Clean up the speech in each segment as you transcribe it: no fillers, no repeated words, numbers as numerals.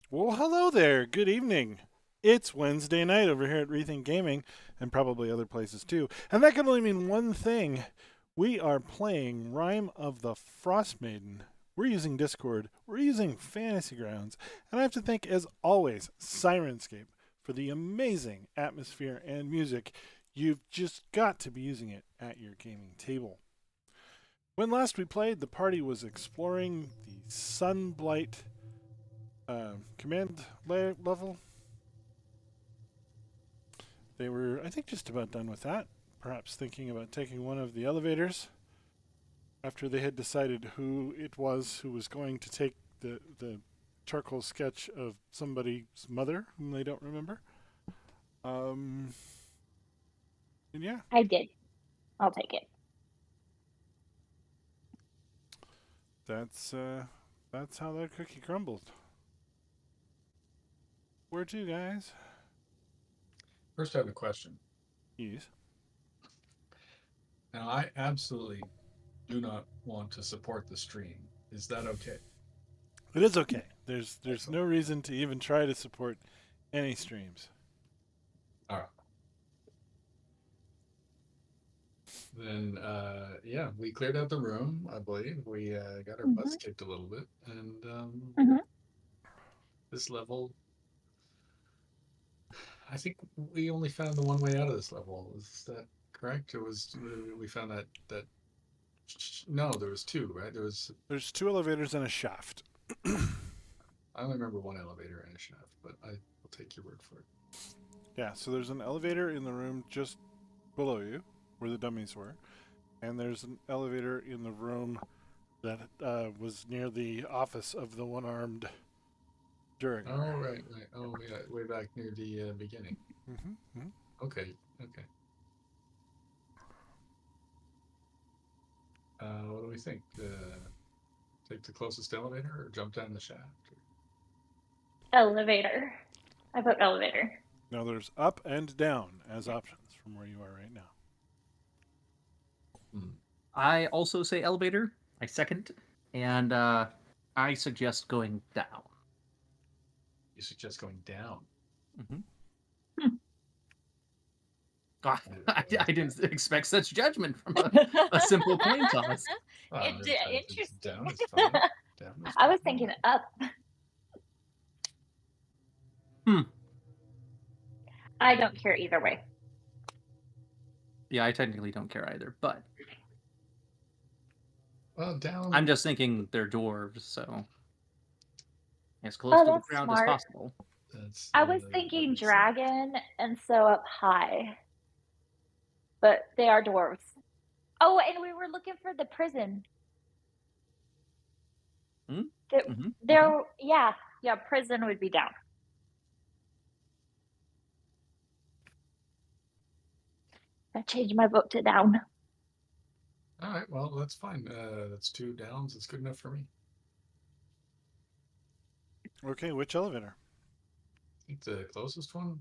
Well, hello there. Good evening. It's Wednesday night over here at Rethink Gaming, and probably other places too. And that can only mean one thing. We are playing Rime of the Frostmaiden. We're using Discord. We're using Fantasy Grounds. And I have to thank, as always, Sirenscape for the amazing atmosphere and music. You've just got to be using it at your gaming table. When last we played, the party was exploring the Sunblight command level. They were, I think, just about done with that. Perhaps thinking about taking one of the elevators after they had decided who it was who was going to take the charcoal sketch of somebody's mother whom they don't remember. Um, and yeah, I did. I'll take it. that's uh, that's how that cookie crumbled. Where to, guys? First, I have a question. Yes. Now, I absolutely do not want to support the stream. Is that okay? It is okay. There's Excellent. no reason to even try to support any streams. All right. Then, yeah, we cleared out the room, I believe. We got our butts Hmm. kicked a little bit. And Hmm. this level, I think we only found the one way out of this level. Is that correct? Or was we found that no, there was two, right? There's two elevators and a shaft. I only remember one elevator and a shaft, but I will take your word for it. Yeah, so there's an elevator in the room just below you, where the dummies were, and there's an elevator in the room that was near the office of the one-armed Duringer. Oh, right, right. Oh, yeah, way back near the beginning. Mm-hmm. Okay, okay. What do we think? Take the closest elevator or jump down the shaft? Elevator. I put elevator. Now there's up and down as options from where you are right now. Hmm. I also say elevator. I second, and I suggest going down. You suggest going down. Mm-hmm. Hmm. I didn't expect such judgment from a simple coin toss. Interesting. Down is fine. Down is I was fine. thinking up. Hmm. I don't care either way. Yeah, I technically don't care either, but Well, down. I'm just thinking they're dwarves, so as close Oh, to the that's ground as smart. possible. That's I was that thinking makes sense. dragon and so up high. But they are dwarves. Oh, and we were looking for the prison. Hmm? There, Mm-hmm. there, yeah, prison would be down. I changed my vote to down. All right, well, that's fine. That's two downs. It's good enough for me. Okay, which elevator? I think the closest one,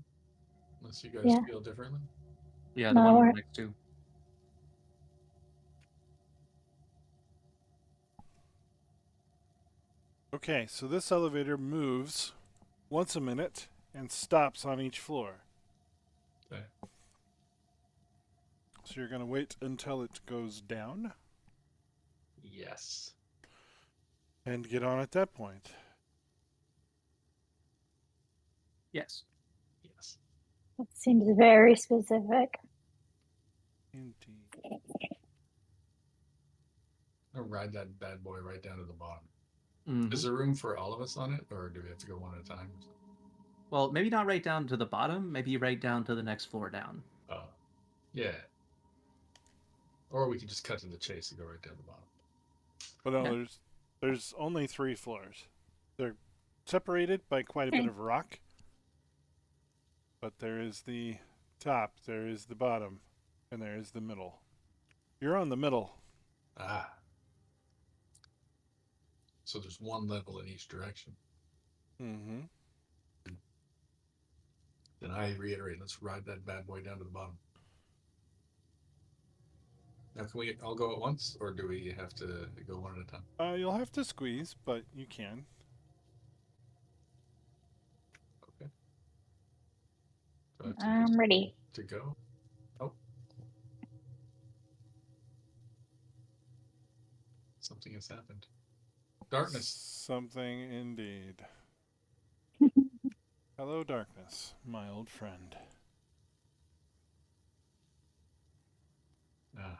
unless you guys Yeah. feel differently. Yeah, the No, one we're next to. Okay, so this elevator moves once a minute and stops on each floor. Okay. So you're going to wait until it goes down Yes. and get on at that point. Yes. Yes. That seems very specific. Indeed. I'll ride that bad boy right down to the bottom. Mm-hmm. Is there room for all of us on it, or do we have to go one at a time? Well, maybe not right down to the bottom. Maybe right down to the next floor down. Oh, yeah. Or we could just cut to the chase and go right down the bottom. But no, Yeah. there's only 3 floors. They're separated by quite a bit of rock. But there is the top, there is the bottom, and there is the middle. You're on the middle. Ah. So there's one level in each direction. Mm-hmm. Then I reiterate, let's ride that bad boy down to the bottom. Now, can we all go at once, or do we have to go one at a time? You'll have to squeeze, but you can. I'm ready. to go. Oh. Something has happened. Darkness. Something indeed. Hello, darkness, my old friend. Ah.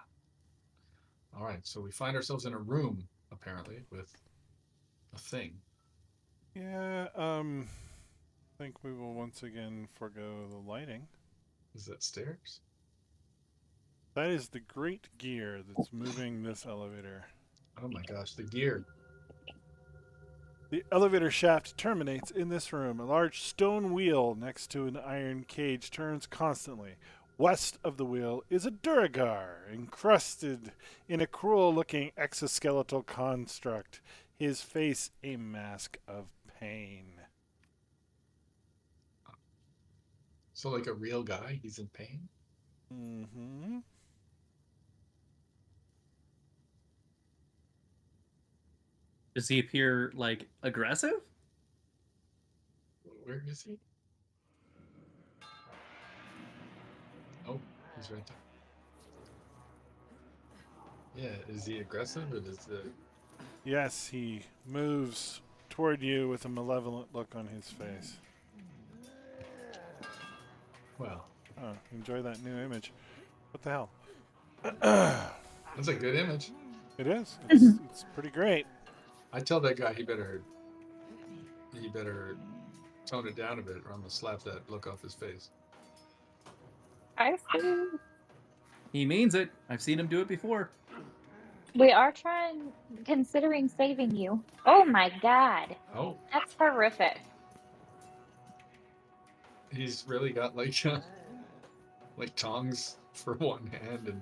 All right, so we find ourselves in a room, apparently, with a thing. Yeah, I think we will once again forego the lighting. Is that stairs? That is the great gear that's moving this elevator. Oh my gosh, the gear. The elevator shaft terminates in this room. A large stone wheel next to an iron cage turns constantly. West of the wheel is a Duragar, encrusted in a cruel-looking exoskeletal construct, his face a mask of pain. So like a real guy, he's in pain? Mm-hmm. Does he appear like aggressive? Where is he? Oh, he's right there. Yeah, is he aggressive or does the... Yes, he moves toward you with a malevolent look on his face. Well, Oh, enjoy that new image. What the hell? that's a good image. It is. It's pretty great. I tell that guy he better tone it down a bit or I'm gonna slap that look off his face. I see. He means it. I've seen him do it before. We are considering saving you. Oh my god. Oh, That's horrific. he's really got like tongs for one hand and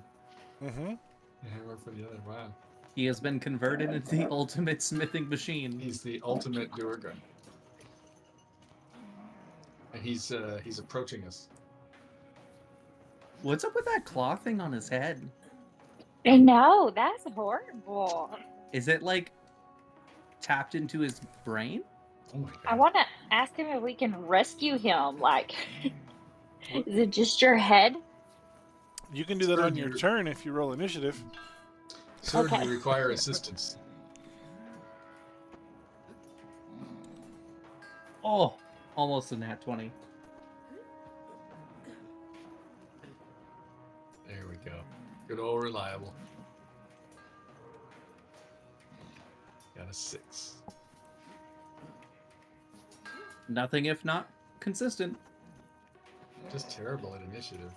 Mm-hmm. a hammer for the other. Wow. He has been converted into the ultimate smithing machine. He's the ultimate doer guy. And he's approaching us. What's up with that claw thing on his head? I know, that's horrible. Is it like tapped into his brain? Oh my god. I want to ask him if we can rescue him. Like, is it just your head? You can do that Sir, on your turn if you roll initiative. Sir, Okay. do you require assistance? Oh, almost a nat 20. There we go. Good old reliable. Got a 6. Nothing if not consistent. Just terrible at initiative.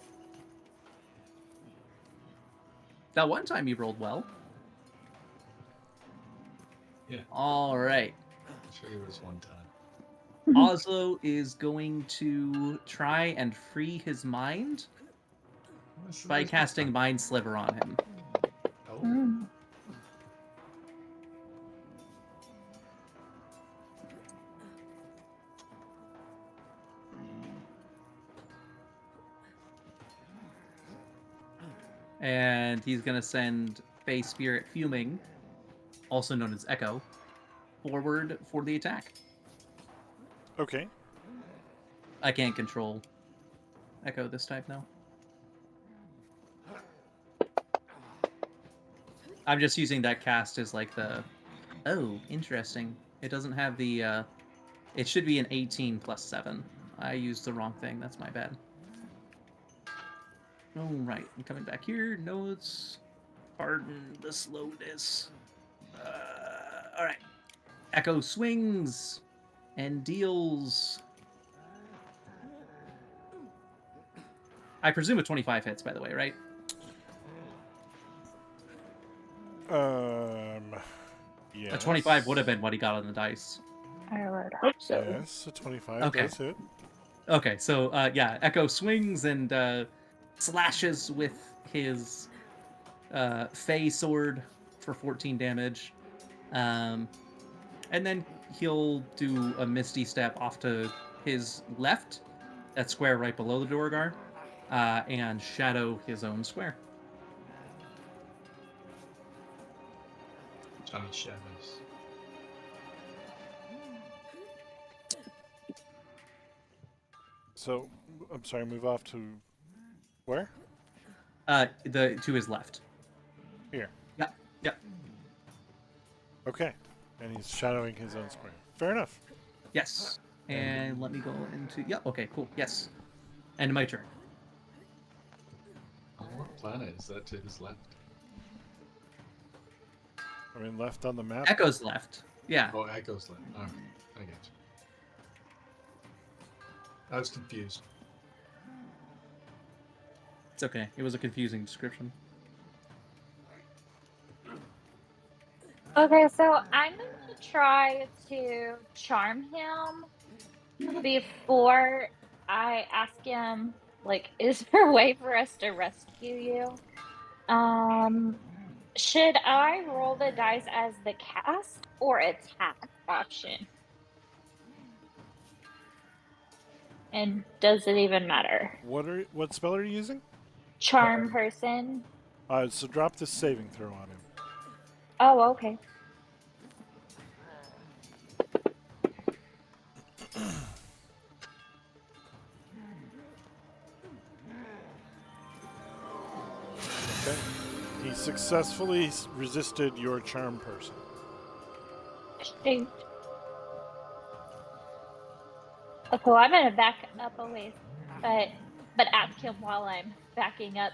That one time you rolled well. Yeah. All right. I'm sure it was one time. Oslo is going to try and free his mind This is by his casting time. Mind Sliver on him. Oh, Mm. And he's going to send Fey Spirit Fuming, also known as Echo, forward for the attack. Okay. I can't control Echo this type now. I'm just using that cast as like the... Oh, interesting. It doesn't have the... It should be an 18 plus 7. I used the wrong thing. That's my bad. Alright, I'm coming back here. Notes. Pardon the slowness. Alright. Echo swings and deals... I presume a 25 hits, by the way, right? Yes. A 25 would have been what he got on the dice. I would hope so. Yes, a 25 Okay. does hit. Okay, so yeah, Echo swings and slashes with his Fey sword for 14 damage. And then he'll do a Misty Step off to his left, that square right below the Dorgar, and shadow his own square. Johnny Shadows. So, I'm sorry, move off to where? To his left. Here. Yep. Yep. Okay. And he's shadowing his own square. Fair enough. Yes. And let me go into. Yeah. Okay. Cool. Yes. And my turn. Oh, what planet is that to his left? I mean, left on the map. Echo's left. Yeah. Oh, Echo's left. All right, I get you. I was confused. It's okay. It was a confusing description. Okay, so I'm going to try to charm him before I ask him, like, is there a way for us to rescue you? Should I roll the dice as the cast or attack option? And does it even matter? What spell are you using? Charm person. So drop this saving throw on him. Oh, okay. Okay. He successfully resisted your charm person. Shoot. Okay, well, I'm gonna back up a ways, but ask him while I'm backing up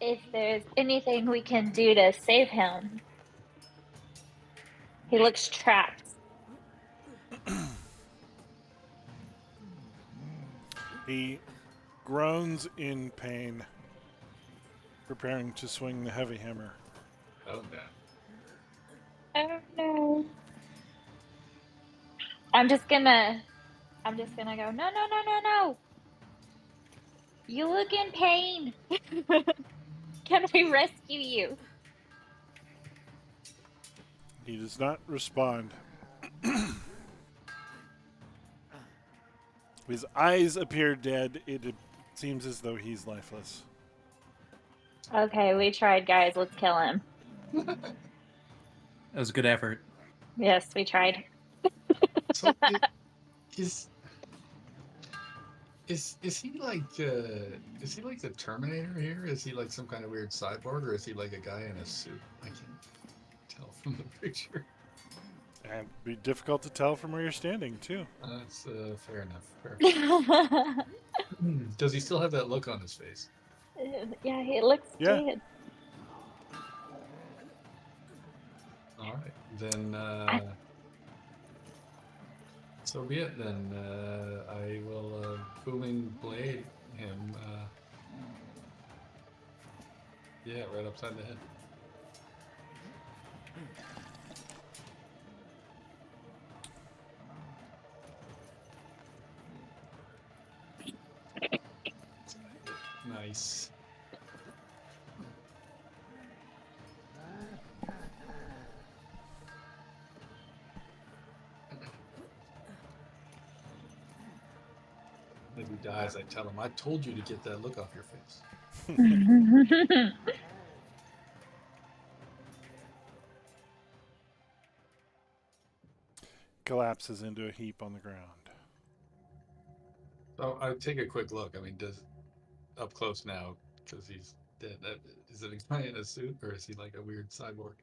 if there's anything we can do to save him. He looks trapped. He groans in pain, preparing to swing the heavy hammer. Oh, no. Oh no. I'm just gonna go, no. You look in pain. Can we rescue you? He does not respond. His eyes appear dead. It seems as though he's lifeless. Okay, we tried, guys. Let's kill him. That was a good effort. Yes, we tried. So is he like the Terminator here? Is he like some kind of weird cyborg, or is he like a guy in a suit? I can't tell from the picture. And it'd be difficult to tell from where you're standing, too. That's fair enough. Fair enough. Does he still have that look on his face? Yeah, he looks Yeah. dead. All right, then. So be it. Then I will booming blade him. Yeah, right upside the head. Nice. If he dies, I tell him, I told you to get that look off your face. Collapses into a heap on the ground. So I take a quick look. I mean, does up close now because he's dead. Is it a guy in a suit, or is he like a weird cyborg?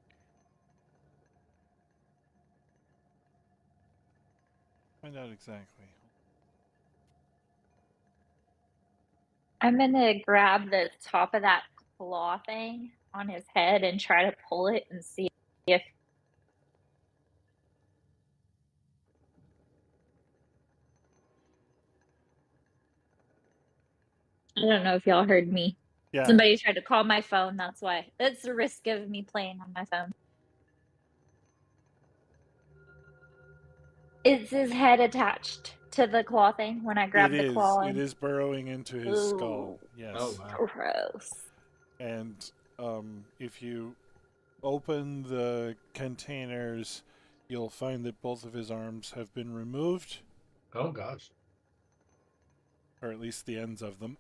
Find out exactly. I'm gonna grab the top of that claw thing on his head and try to pull it and see if I don't know if y'all heard me. Yeah. Somebody tried to call my phone, that's why. That's the risk of me playing on my phone. Is his head attached to the claw thing when I grab the claw? It is burrowing into his skull. Yes. Oh wow. Gross. And if you open the containers, you'll find that both of his arms have been removed, Oh gosh. or at least the ends of them.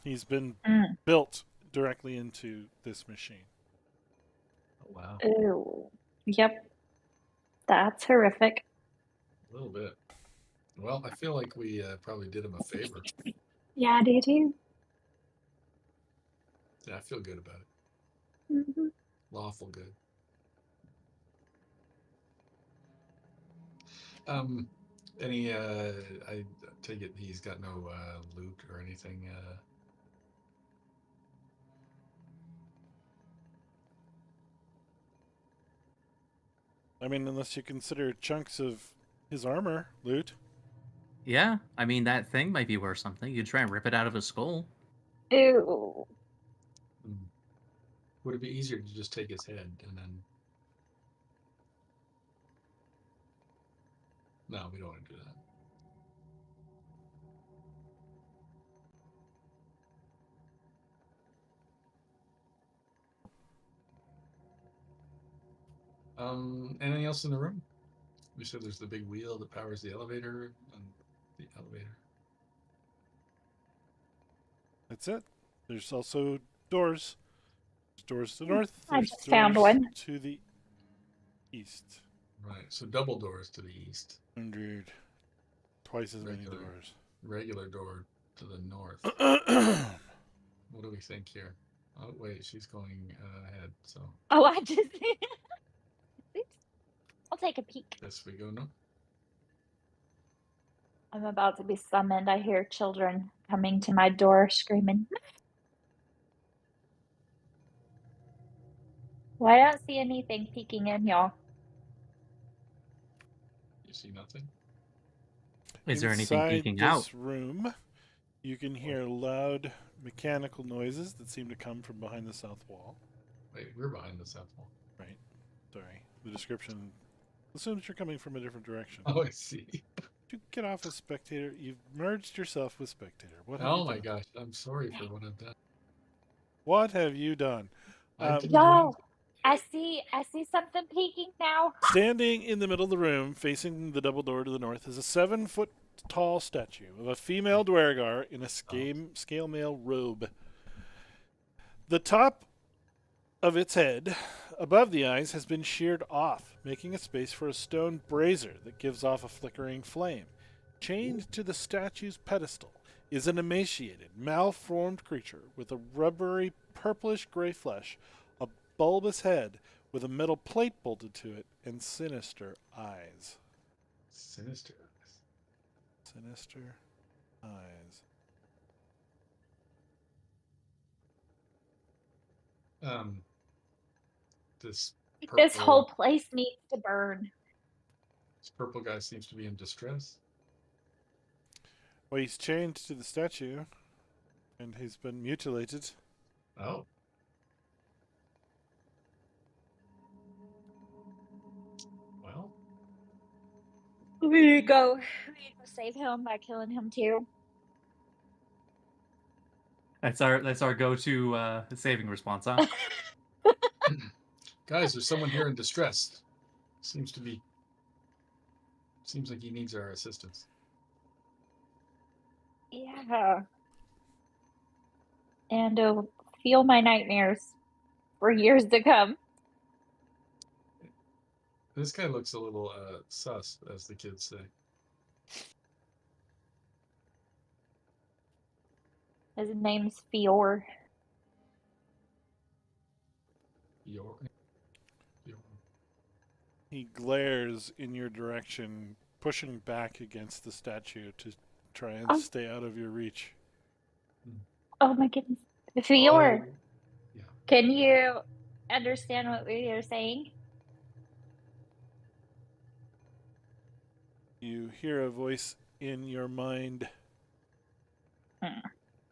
He's been Mm. built directly into this machine. Oh wow. Ew. Yep. That's horrific. A little bit. Well, I feel like we probably did him a favor. Yeah, I do too. Yeah, I feel good about it. Mhm. Lawful good. Any? I take it he's got no loot or anything. I mean, unless you consider chunks of his armor loot. Yeah, I mean that thing might be worth something. You could try and rip it out of his skull. Ew. Would it be easier to just take his head and then? No, we don't want to do that. Anything else in the room? We said there's the big wheel that powers the elevator and the elevator. That's it. There's also doors. There's doors to the north. I There's just found doors one. to the east. Right. So double doors to the east. 100. Twice as many Regular. doors. Regular door to the north. What do we think here? Oh wait, she's going ahead. So Oh, I just. Oops. I'll take a peek. yes, we go no. I'm about to be summoned. I hear children coming to my door screaming. Well, I don't see anything peeking in, y'all. You see nothing. Is there anything Inside peeking this out? room, you can hear loud mechanical noises that seem to come from behind the south wall. Wait, we're behind the south wall. Right. Sorry. The description assumes you're coming from a different direction. Oh, I see. To get off as spectator, you've merged yourself with spectator. What have Oh you my done? gosh, I'm sorry for what I've done. What have you done? I didn't Y'all, do I see something peeking now. Standing in the middle of the room, facing the double door to the north, is a 7-foot tall statue of a female Dwergar in a scale mail robe. The top of its head, above the eyes, has been sheared off, making a space for a stone brazier that gives off a flickering flame. Chained to the statue's pedestal is an emaciated, malformed creature with a rubbery, purplish gray flesh, a bulbous head with a metal plate bolted to it, and sinister eyes. Sinister. Sinister eyes. This This purple, whole place needs to burn. this purple guy seems to be in distress. Well, he's chained to the statue, and he's been mutilated. Oh. Well, We need to go save him by killing him too. That's our go-to saving response, huh? guys, there's someone here in distress. Seems like he needs our assistance. Yeah. And feel my nightmares for years to come. This guy looks a little sus, as the kids say. His name's Fior. Your. He glares in your direction, pushing back against the statue to try and Oh. stay out of your reach. Oh my goodness. Fior, Oh, yeah. can you understand what we are saying? You hear a voice in your mind.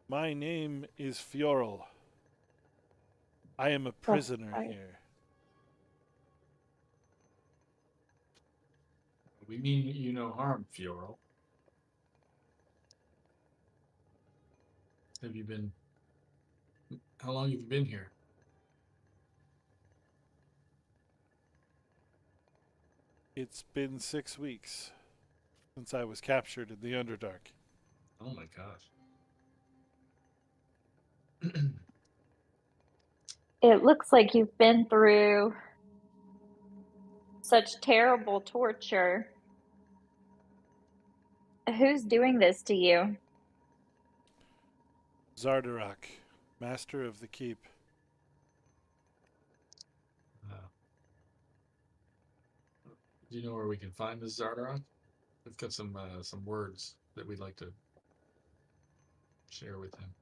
My name is Fiorel. I am a prisoner sorry. here. We mean you no harm, Fiorel. Have you been? How long have you been here? It's been 6 weeks since I was captured in the Underdark. Oh my gosh. It looks like you've been through such terrible torture. Who's doing this to you? Zardarak, master of the keep. Do you know where we can find this Zardaron? We've got some words that we'd like to share with him.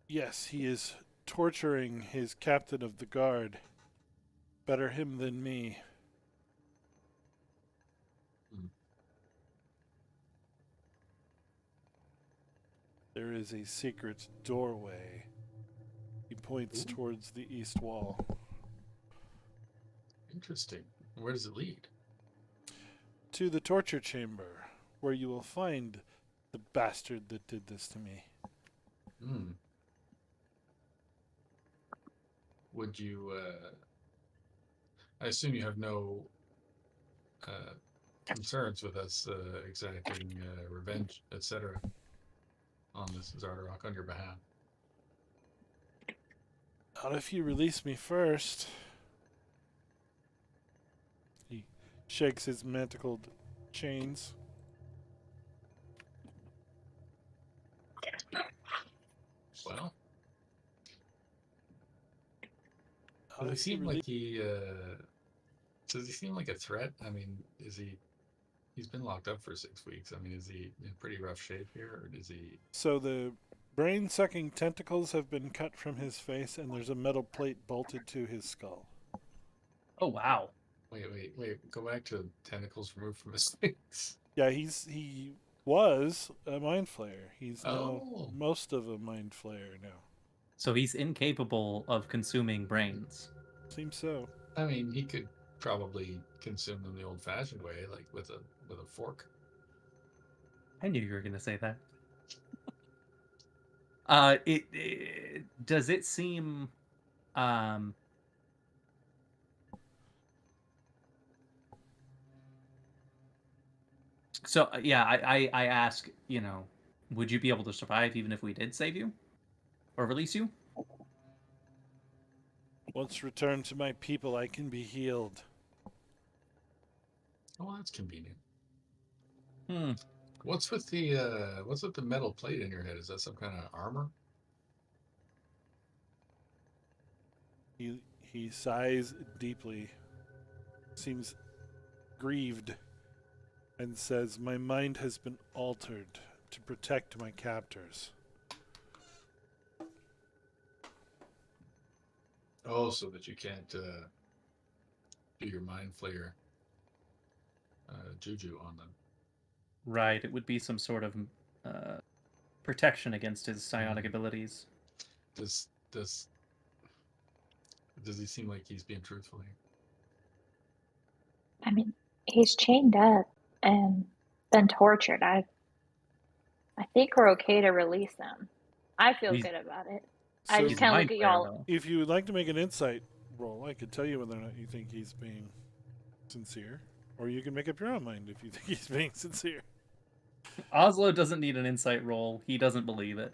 Yes, he is torturing his captain of the guard. Better him than me. There is a secret doorway. He points towards the east wall. Interesting. Where does it lead? To the torture chamber, where you will find the bastard that did this to me. Would you, I assume you have no concerns with us exacting revenge, etc., on this Zardarok on your behalf? Not if you release me first. He shakes his manticled chains. Well, Not does he if you seem like he? Does he seem like a threat? I mean, is he? He's been locked up for 6 weeks. I mean, is he in pretty rough shape here, or is he? So the brain-sucking tentacles have been cut from his face, and there's a metal plate bolted to his skull. Oh wow. Wait! Go back to tentacles removed from his face. Yeah, he was a mind flayer. He's now Oh. most of a mind flayer now. So he's incapable of consuming brains. Seems so. I mean, he could probably consume them the old-fashioned way, like with a fork. I knew you were gonna say that. Does it seem so yeah, I ask, you know, would you be able to survive even if we did save you or release you? Once returned to my people, I can be healed. Oh, that's convenient. Hmm. What's with the metal plate in your head? Is that some kind of armor? He sighs deeply, seems grieved, and says, "My mind has been altered to protect my captors." Oh, so that you can't do your mind flayer juju on them. Right, it would be some sort of protection against his psionic abilities. Does he seem like he's being truthful here? I mean, he's chained up and been tortured. I think we're okay to release him. I feel He's- good about it. So I He's just a kind of mind look at flayer, y'all. though. if you would like to make an insight roll, I could tell you whether or not you think he's being sincere, or you can make up your own mind if you think he's being sincere. Oslo doesn't need an insight roll. He doesn't believe it.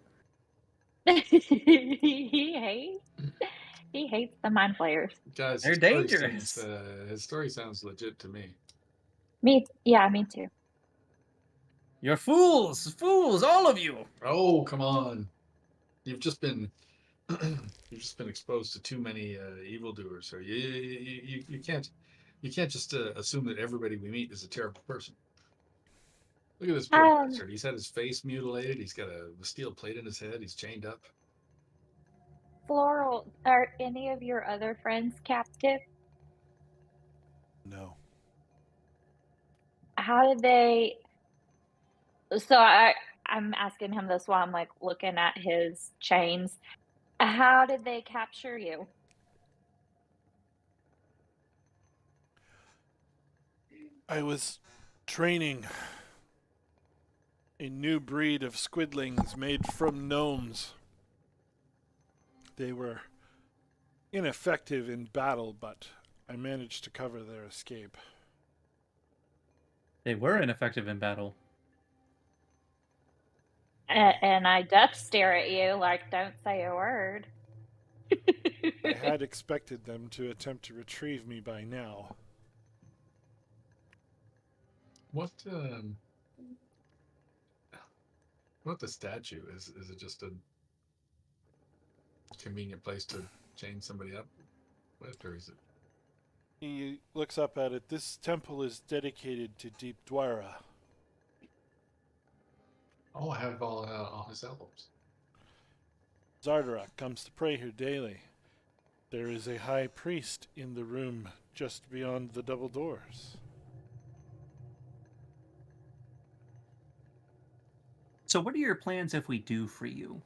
he hates the mind flayers. Guys, They're his story dangerous. seems, his story sounds legit to me. Me too. You're fools! Fools, all of you! Oh, come on! You've just been exposed to too many evildoers. So you can't just assume that everybody we meet is a terrible person. Look at this poor bastard. He's had his face mutilated. He's got a steel plate in his head. He's chained up. Floral, are any of your other friends captive? No. How did they? So I'm asking him this while I'm like looking at his chains. How did they capture you? I was training a new breed of squidlings made from gnomes. They were ineffective in battle, but I managed to cover their escape. They were ineffective in battle. And I death stare at you like, don't say a word. I had expected them to attempt to retrieve me by now. What the statue is? Is it just a convenient place to chain somebody up with, or is it? He looks up at it. This temple is dedicated to Deep Dwara. Oh, I have all his albums. Zardarak comes to pray here daily. There is a high priest in the room just beyond the double doors. So, what are your plans if we do free you?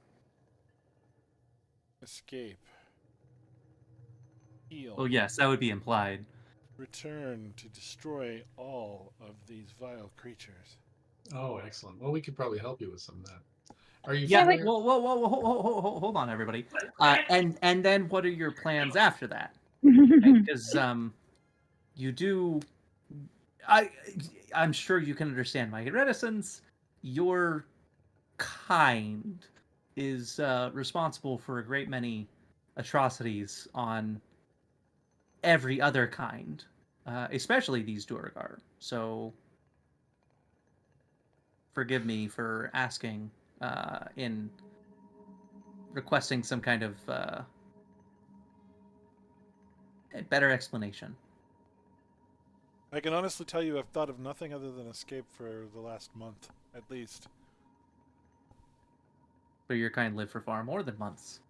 Escape. Heal. Well, yes, that would be implied. Return to destroy all of these vile creatures. Oh, excellent. Well, we could probably help you with some of that. Are you Yeah. familiar? Whoa, hold on, everybody. And then what are your plans after that? Because you do. I'm sure you can understand my reticence. Your kind is responsible for a great many atrocities on every other kind, especially these Duergar. So forgive me for asking in requesting some kind of better explanation. I can honestly tell you I've thought of nothing other than escape for the last month, at least. But your kind live for far more than months.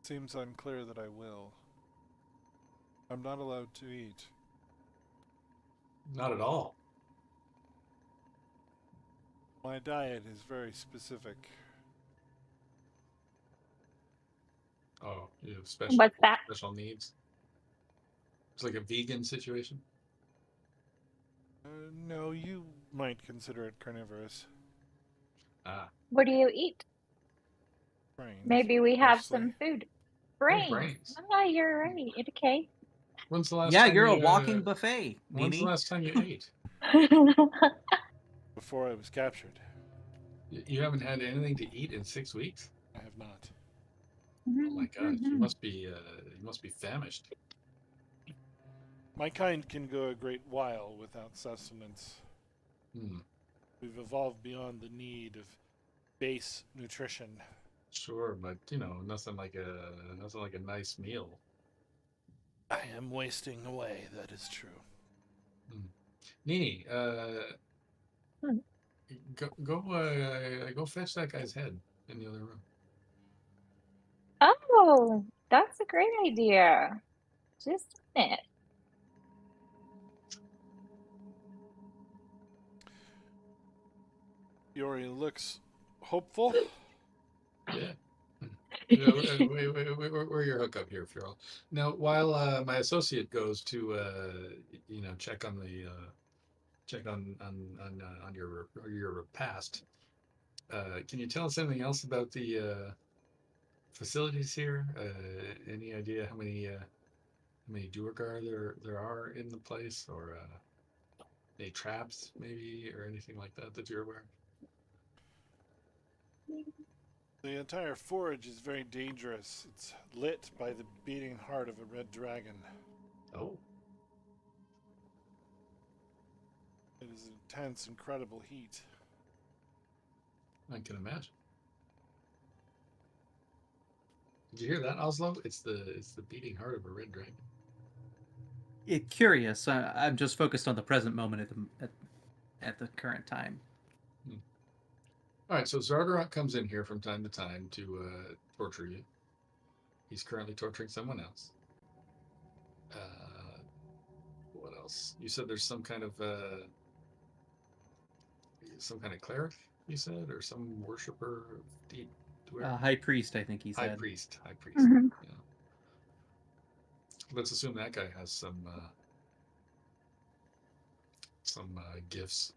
Seems unclear that I will. I'm not allowed to eat. Not at all. My diet is very specific. Oh, you have special What's that? special needs. It's like a vegan situation. No, you might consider it carnivorous. Ah, What do you eat? Brains, Maybe we have mostly. some food. oh, Brains. brains. Oh, you're right. Okay. When's the last Yeah, time you're a you, walking buffet, When's the Mimi. last time you ate? Before I was captured. You haven't had anything to eat in 6 weeks? I have not. Oh my God, you must be famished. My kind can go a great while without sustenance. Hmm. We've evolved beyond the need of base nutrition. Sure, but nothing like a nice meal. I am wasting away, that is true. Nini, Hmm. go fetch that guy's head in the other room. Oh, that's a great idea. Just a minute. Yori looks hopeful. Yeah. Yeah, we're your hookup here, Farrell. Now, while my associate goes to check on the on your past, can you tell us anything else about the facilities here? Any idea how many Duergar there are in the place, or any traps maybe, or anything like that you're aware of? The entire forage is very dangerous. It's lit by the beating heart of a red dragon. Oh, It is intense, incredible heat. I can imagine. Did you hear that, Oslo? It's the beating heart of a red dragon. Curious. I'm just focused on the present moment at the current time. All right, so Zardarok comes in here from time to time to torture you. He's currently torturing someone else. What else? You said there's some kind of cleric. You said, or some worshiper of deep. High priest, I think he said. High priest. Mhm. Yeah. Let's assume that guy has some gifts.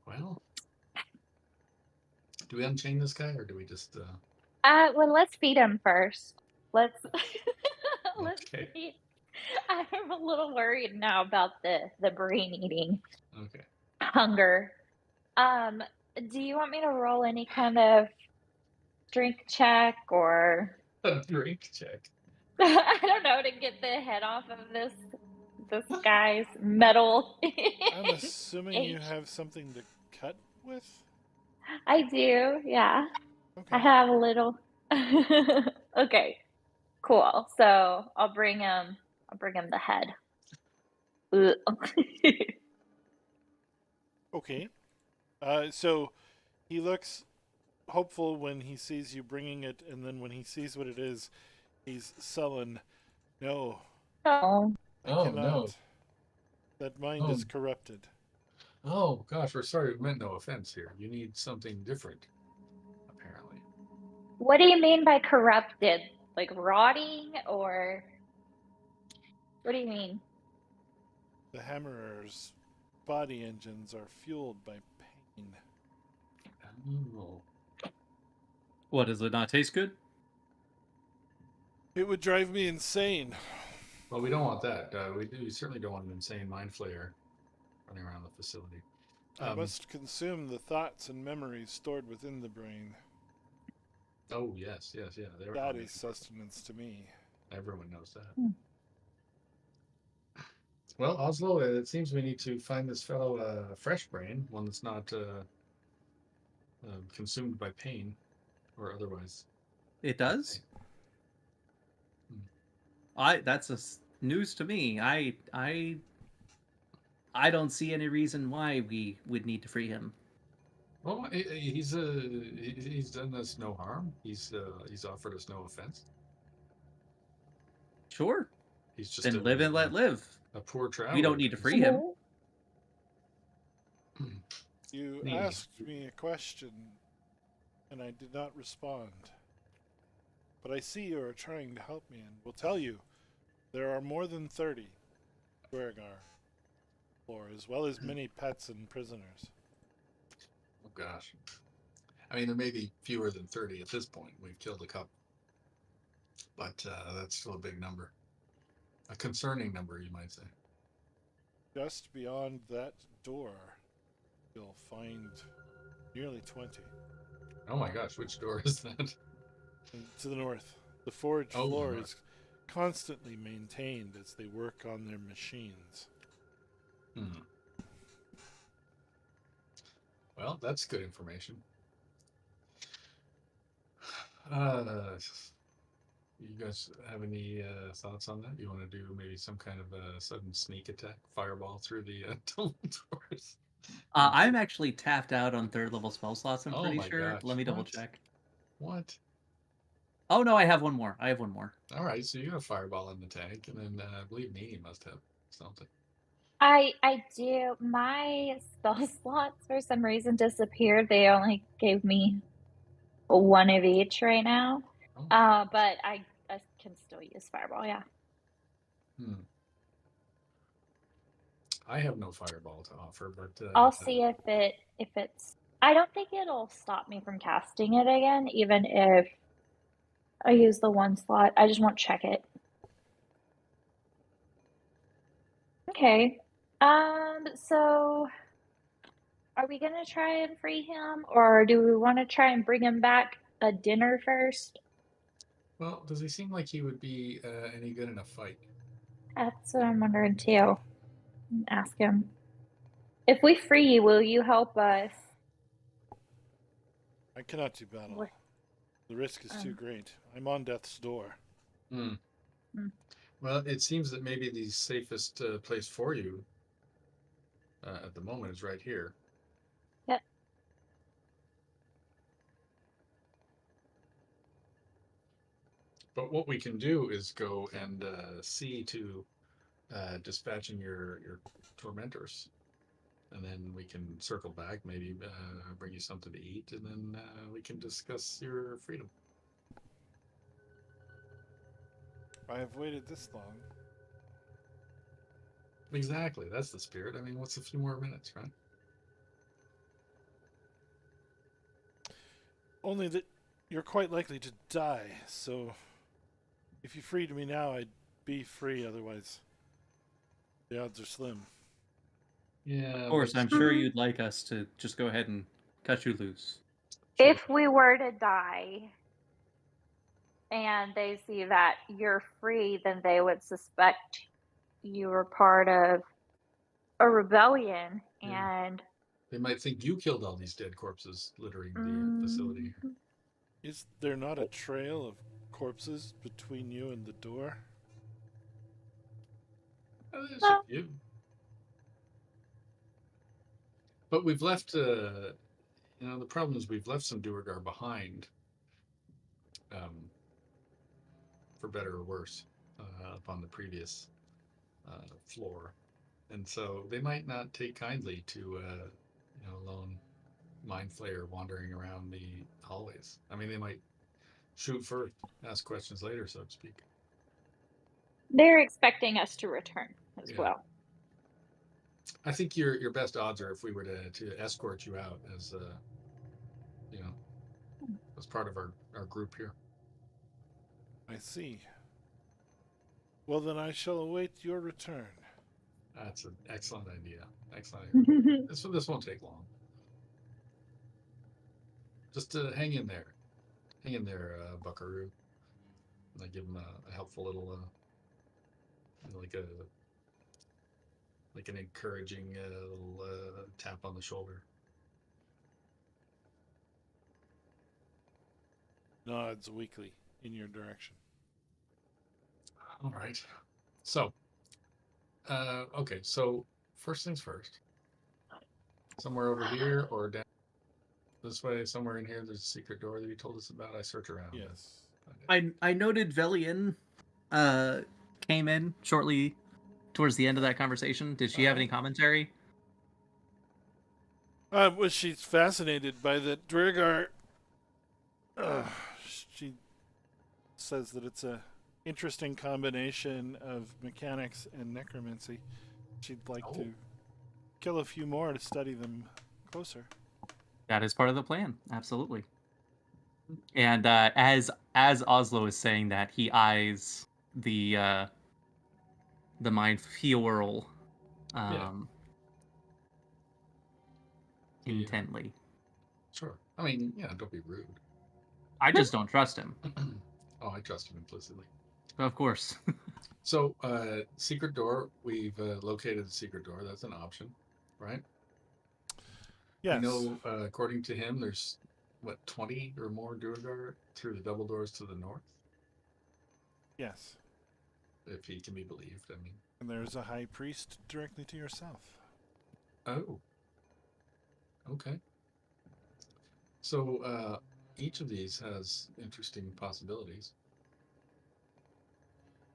Well, do we unchain this guy, or do we just? Well, let's feed him first. Let's let's Okay. feed. I'm a little worried now about the brain eating Okay. hunger. Do you want me to roll any kind of strength check or? A drink check. I don't know, to get the head off of this guy's metal. I'm assuming you H. have something to cut with? I do, yeah. I Okay. have a little. Okay, cool. So I'll bring him. I'll bring him the head. Ugh. Okay. So he looks hopeful when he sees you bringing it, and then when he sees what it is, he's sullen. No, Oh, I Oh, cannot. no. That mind Oh. is corrupted. Oh, gosh, we're sorry. We meant no offense here. You need something different, apparently. what do you mean by corrupted? Like rotting, or what do you mean? The hammerer's body engines are fueled by pain. Oh. What, does it not taste good? It would drive me insane. Well, we don't want that. We certainly don't want an insane mind flayer running around the facility. I must consume the thoughts and memories stored within the brain. Oh, yes, yeah. That is sustenance to me. Everyone knows that. Hmm. Well, Oslo, it seems we need to find this fellow a fresh brain, one that's not consumed by pain or otherwise. It does? Hmm. That's news to me. I don't see any reason why we would need to free him. Well, he's done us no harm. He's offered us no offense. Sure. He's just Then live and let live. a poor traveler. We don't need to free him. You Hmm. asked me a question, and I did not respond. But I see you are trying to help me, and will tell you there are more than 30 Dwergar floor, as well as many pets and prisoners. Oh gosh. I mean, there may be fewer than 30 at this point. We've killed a couple, but that's still a big number. A concerning number, you might say. Just beyond that door, you'll find nearly 20. Oh my gosh, which door is that? And to the north, the forge Oh, floor north. is constantly maintained as they work on their machines. Hmm. Well, that's good information. You guys have any thoughts on that? You want to do maybe some kind of a sudden sneak attack, fireball through the tunnel doors? I'm actually tapped out on 3rd level spell slots, I'm Oh pretty my sure. gosh, Let me double what? check. What? Oh no, I have one more. All right, so you got a fireball in the tank, and then I believe Nini must have something. I do. My spell slots for some reason disappeared. They only gave me one of each right now. Oh. But I can still use fireball. Yeah. Hmm. I have no fireball to offer, but I'll see if it's. I don't think it'll stop me from casting it again, even if I use the one slot. I just won't check it. Okay. So are we gonna try and free him, or do we want to try and bring him back a dinner first? well, does he seem like he would be any good in a fight? That's what I'm wondering too. Ask him. If we free you, will you help us? I cannot do battle. With, The risk is too great. I'm on death's door. Hmm. Hmm. Well, it seems that maybe the safest place for you at the moment is right here. Yep. But what we can do is go and see to dispatching your tormentors, and then we can circle back, maybe bring you something to eat, and then we can discuss your freedom. I have waited this long. Exactly, that's the spirit. I mean, what's a few more minutes, right? Only that you're quite likely to die, so if you freed me now, I'd be free, otherwise the odds are slim. Yeah. Of course, but- I'm sure you'd like us to just go ahead and cut you loose. Sure. If we were to die, and they see that you're free, then they would suspect you were part of a rebellion. Yeah. And They might think you killed all these dead corpses littering the facility. mm, Is there not a trail of corpses between you and the door? There's a well, few. But we've left, the problem is we've left some Duergar behind, um, for better or worse, up on the previous floor. And so they might not take kindly to, a lone mind flayer wandering around the hallways. I mean, they might shoot first, ask questions later, so to speak. they're expecting us to return as Yeah. well. I think your best odds are if we were to escort you out as as part of our group here. I see. Well, then I shall await your return. That's an excellent idea. Excellent idea. This won't take long. Just hang in there. Hang in there, Buckaroo. And I give him a helpful little, like an encouraging little tap on the shoulder. Nods weakly in your direction. All right. So, okay. So first things first. Somewhere over here or down this way, somewhere in here, there's a secret door that you told us about. I search around. Yes. I noted Velian came in shortly towards the end of that conversation. Did she have any commentary? Was she's fascinated by the Dwergar? She says that it's a interesting combination of mechanics and necromancy. She'd like to kill a few more to study them closer. That is part of the plan. Absolutely. And as Oslo is saying that, he eyes the mind fuel intently. Sure. I mean, don't be rude. I just don't trust him. Oh, I trust him implicitly. Of course. So, secret door. We've located the secret door. That's an option, right? Yes. We know, according to him, there's 20 or more Duergar through the double doors to the north. Yes. If he can be believed, I mean. And there's a high priest directly to your south. Oh. Okay. So, each of these has interesting possibilities.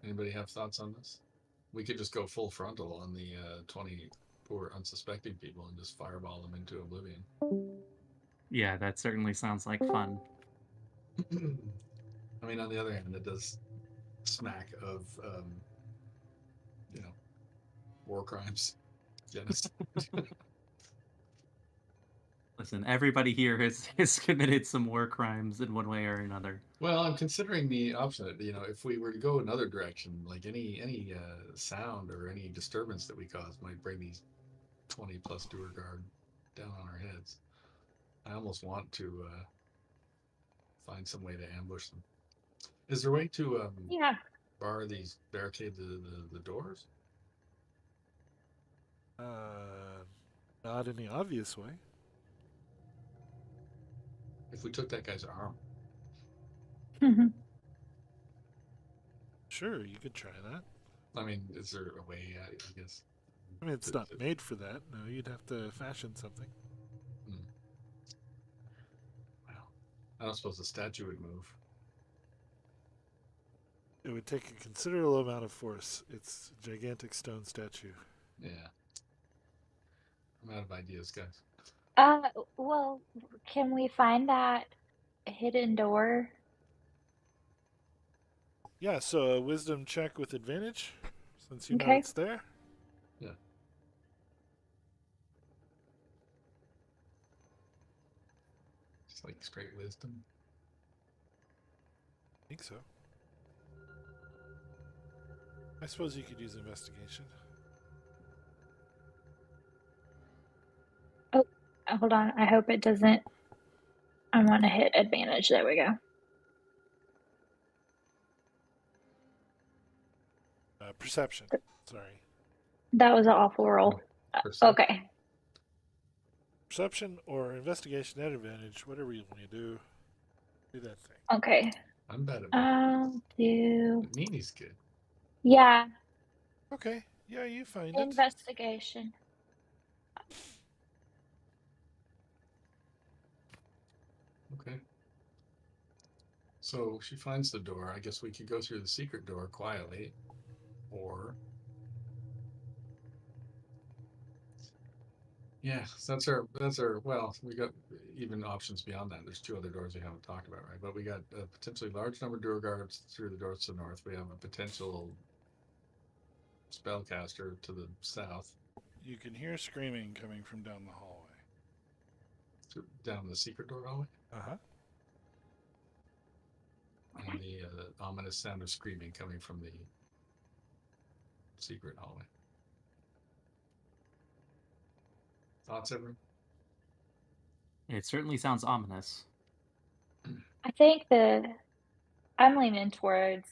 Anybody have thoughts on this? We could just go full frontal on the 20 poor unsuspecting people and just fireball them into oblivion. Yeah, that certainly sounds like fun. I mean, on the other hand, it does smack of, war crimes, genocide. Listen, everybody here has committed some war crimes in one way or another. Well, I'm considering the option that, if we were to go another direction, like any sound or any disturbance that we cause might bring these 20 plus Duergar down on our heads. I almost want to find some way to ambush them. Is there a way to barricade the doors? Not in the obvious way. If we took that guy's arm. Sure, you could try that. I mean, is there a way, I guess? I mean, it's not made for that. No, you'd have to fashion something. Well, I don't suppose the statue would move. It would take a considerable amount of force. It's a gigantic stone statue. Yeah. I'm out of ideas, guys. Well, can we find that hidden door? Yeah, so a wisdom check with advantage, since you know Okay. it's there. Yeah. Just like straight wisdom. I think so. I suppose you could use investigation. Hold on. I hope it doesn't. I want to hit advantage. There we go. Perception. Sorry. That was an awful roll. Perception. Okay. Perception or investigation at advantage, whatever you want to do. Do that thing. Okay. I'm bad at I'll do. Nini's good. Yeah. Okay. Yeah, you find it. Investigation. Okay. So she finds the door. I guess we could go through the secret door quietly, or yeah, that's our. Well, we got even options beyond that. There's two other doors we haven't talked about, right? But we got a potentially large number of door guards through the doors to the north. We have a potential spellcaster to the south, You can hear screaming coming from down the hallway. down the secret door hallway, Uh-huh. and the ominous sound of screaming coming from the secret hallway. Thoughts, everyone? It certainly sounds ominous. I think I'm leaning towards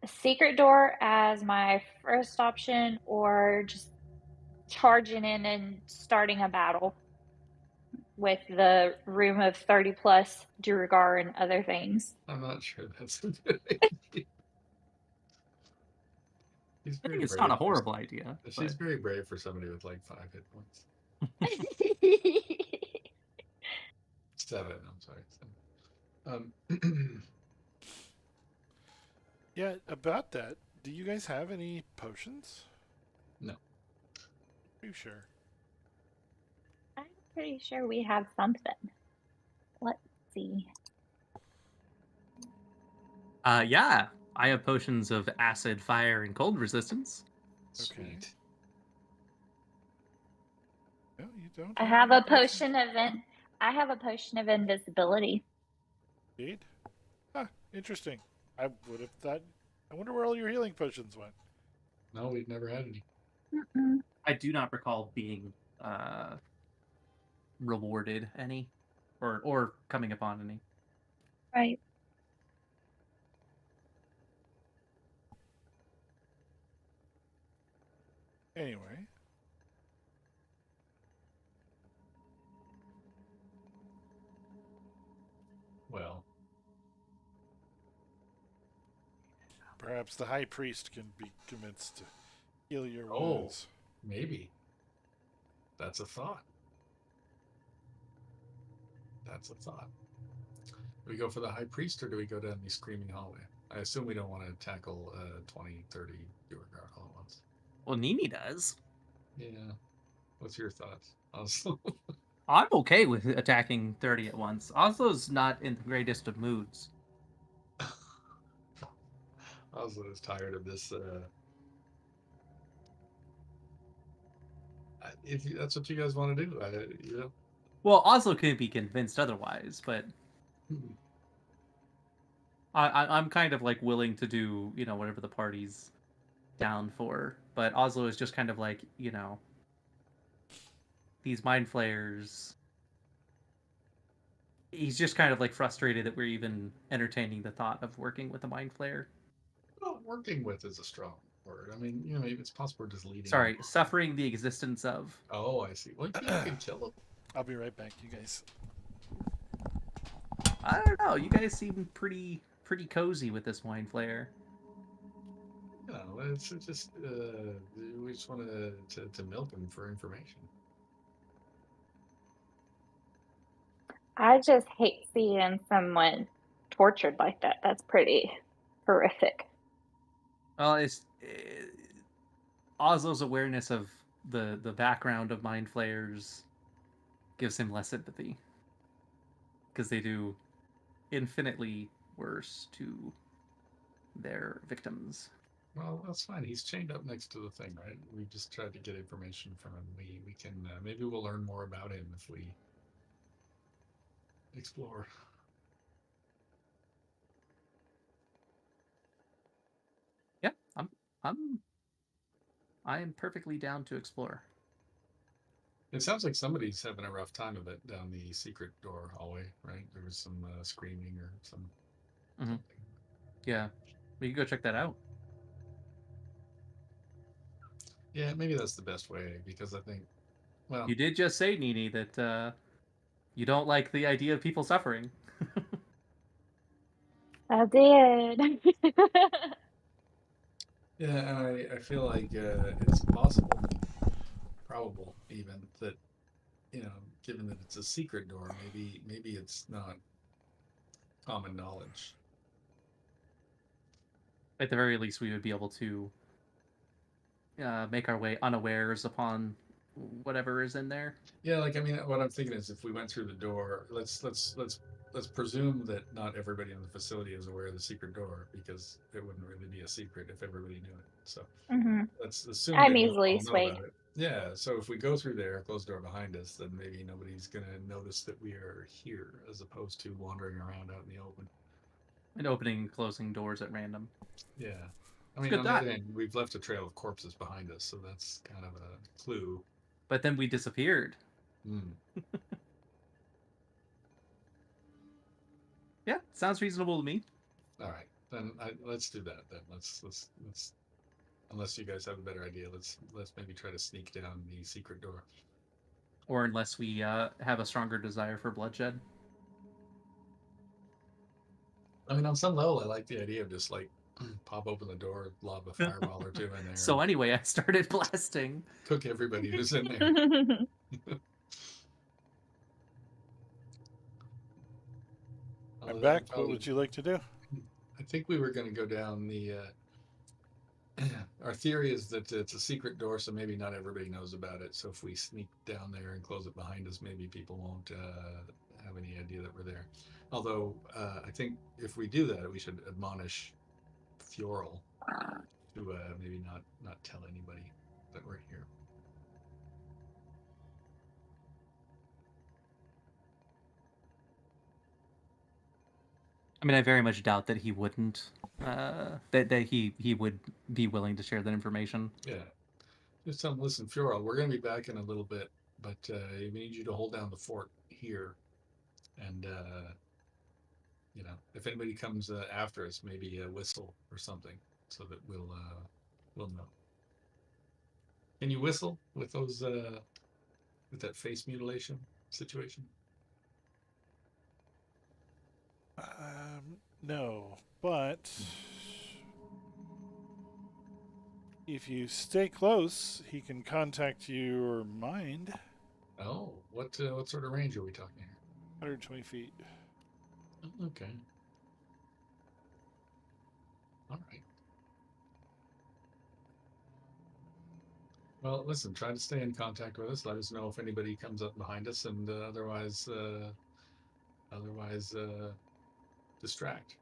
a secret door as my first option, or just charging in and starting a battle with the room of 30 plus Duergar and other things. I'm not sure that's a good idea. He's I very think it's brave not a for- horrible idea. She's But very brave for somebody with like 5 hit points. 7, I'm sorry. 7. Yeah, about that, do you guys have any potions? No. Are you sure? I'm pretty sure we have something. Let's see. yeah, I have potions of acid, fire, and cold resistance. Okay. Sweet. No, you don't. I have any a potion of I have a potion of invisibility. Indeed. Huh, interesting. I would have thought. I wonder where all your healing potions went. No, we've never had any. Mm-mm. I do not recall being rewarded any, or coming upon any. Right. Anyway. Well, Perhaps the high priest can be convinced to heal your Oh. wounds. maybe. That's a thought. That's a thought. Do we go for the high priest or do we go down the screaming hallway? I assume we don't want to tackle 20, 30 Duergar all at once. Well, Nini does. Yeah. What's your thoughts? Also, I'm okay with attacking 30 at once. Oslo's not in the greatest of moods. Oslo is tired of this. If that's what you guys want to do, you know. Well, Oslo couldn't be convinced otherwise, but I'm kind of like willing to do, whatever the party's down for. But Oslo is just kind of like, these mind flayers. He's just kind of like frustrated that we're even entertaining the thought of working with a mind flayer. Well, working with is a strong word. I mean, maybe it's possible we're just leading. Sorry, suffering the existence of. Oh, I see. Well, you can kill them. I'll be right back, you guys. I don't know. You guys seem pretty cozy with this mind flayer. You know, it's just we just want to milk them for information. I just hate seeing someone tortured like that. That's pretty horrific. Well, it's Oslo's awareness of the background of mind flayers gives him less sympathy because they do infinitely worse to their victims. Well, that's fine. He's chained up next to the thing, right? We just tried to get information from him. We can maybe we'll learn more about him if we explore. Yeah, I am perfectly down to explore. It sounds like somebody's having a rough time of it down the secret door hallway, right? There was some screaming or some Mhm. something. Yeah, we can go check that out. Yeah, maybe that's the best way because I think, well, You did just say, Nini, that you don't like the idea of people suffering. I did. yeah, and I feel like it's possible, probable even that given that it's a secret door, maybe it's not common knowledge. At the very least, we would be able to make our way unawares upon whatever is in there. Yeah, like I mean, what I'm thinking is if we went through the door, let's presume that not everybody in the facility is aware of the secret door because it wouldn't really be a secret if everybody knew it. So hmm let's assume I'm they don't easily all know swayed. about it. Yeah, so if we go through there, close the door behind us, then maybe nobody's gonna notice that we are here as opposed to wandering around out in the open. And opening and closing doors at random. Yeah. I It's a mean, good on the thought. other hand, we've left a trail of corpses behind us, so that's kind of a clue. But then we disappeared. Mm. Yeah, sounds reasonable to me. All right, then let's do that. Then let's. Unless you guys have a better idea, let's maybe try to sneak down the secret door. Or unless we have a stronger desire for bloodshed. I mean, on some level, I like the idea of just like pop open the door, lob a fireball or two in there, So and anyway, I started blasting. cook everybody who's in there. I'm Although that back. would What probably, would you like to do? I think we were going to go down the. Our theory is that it's a secret door, so maybe not everybody knows about it. So if we sneak down there and close it behind us, maybe people won't have any idea that we're there. Although I think if we do that, we should admonish Fioral to maybe not tell anybody that we're here. I mean, I very much doubt that he wouldn't. That he would be willing to share that information. Yeah, just tell them, listen, Fioral, we're going to be back in a little bit, but we need you to hold down the fort here, and if anybody comes after us, maybe a whistle or something, so that we'll know. Can you whistle with those with that face mutilation situation? No, but if you stay close, he can contact your mind. Oh, what sort of range are we talking here? 120 feet. Oh, okay. All right. Well, listen, try to stay in contact with us. Let us know if anybody comes up behind us, and otherwise, distract.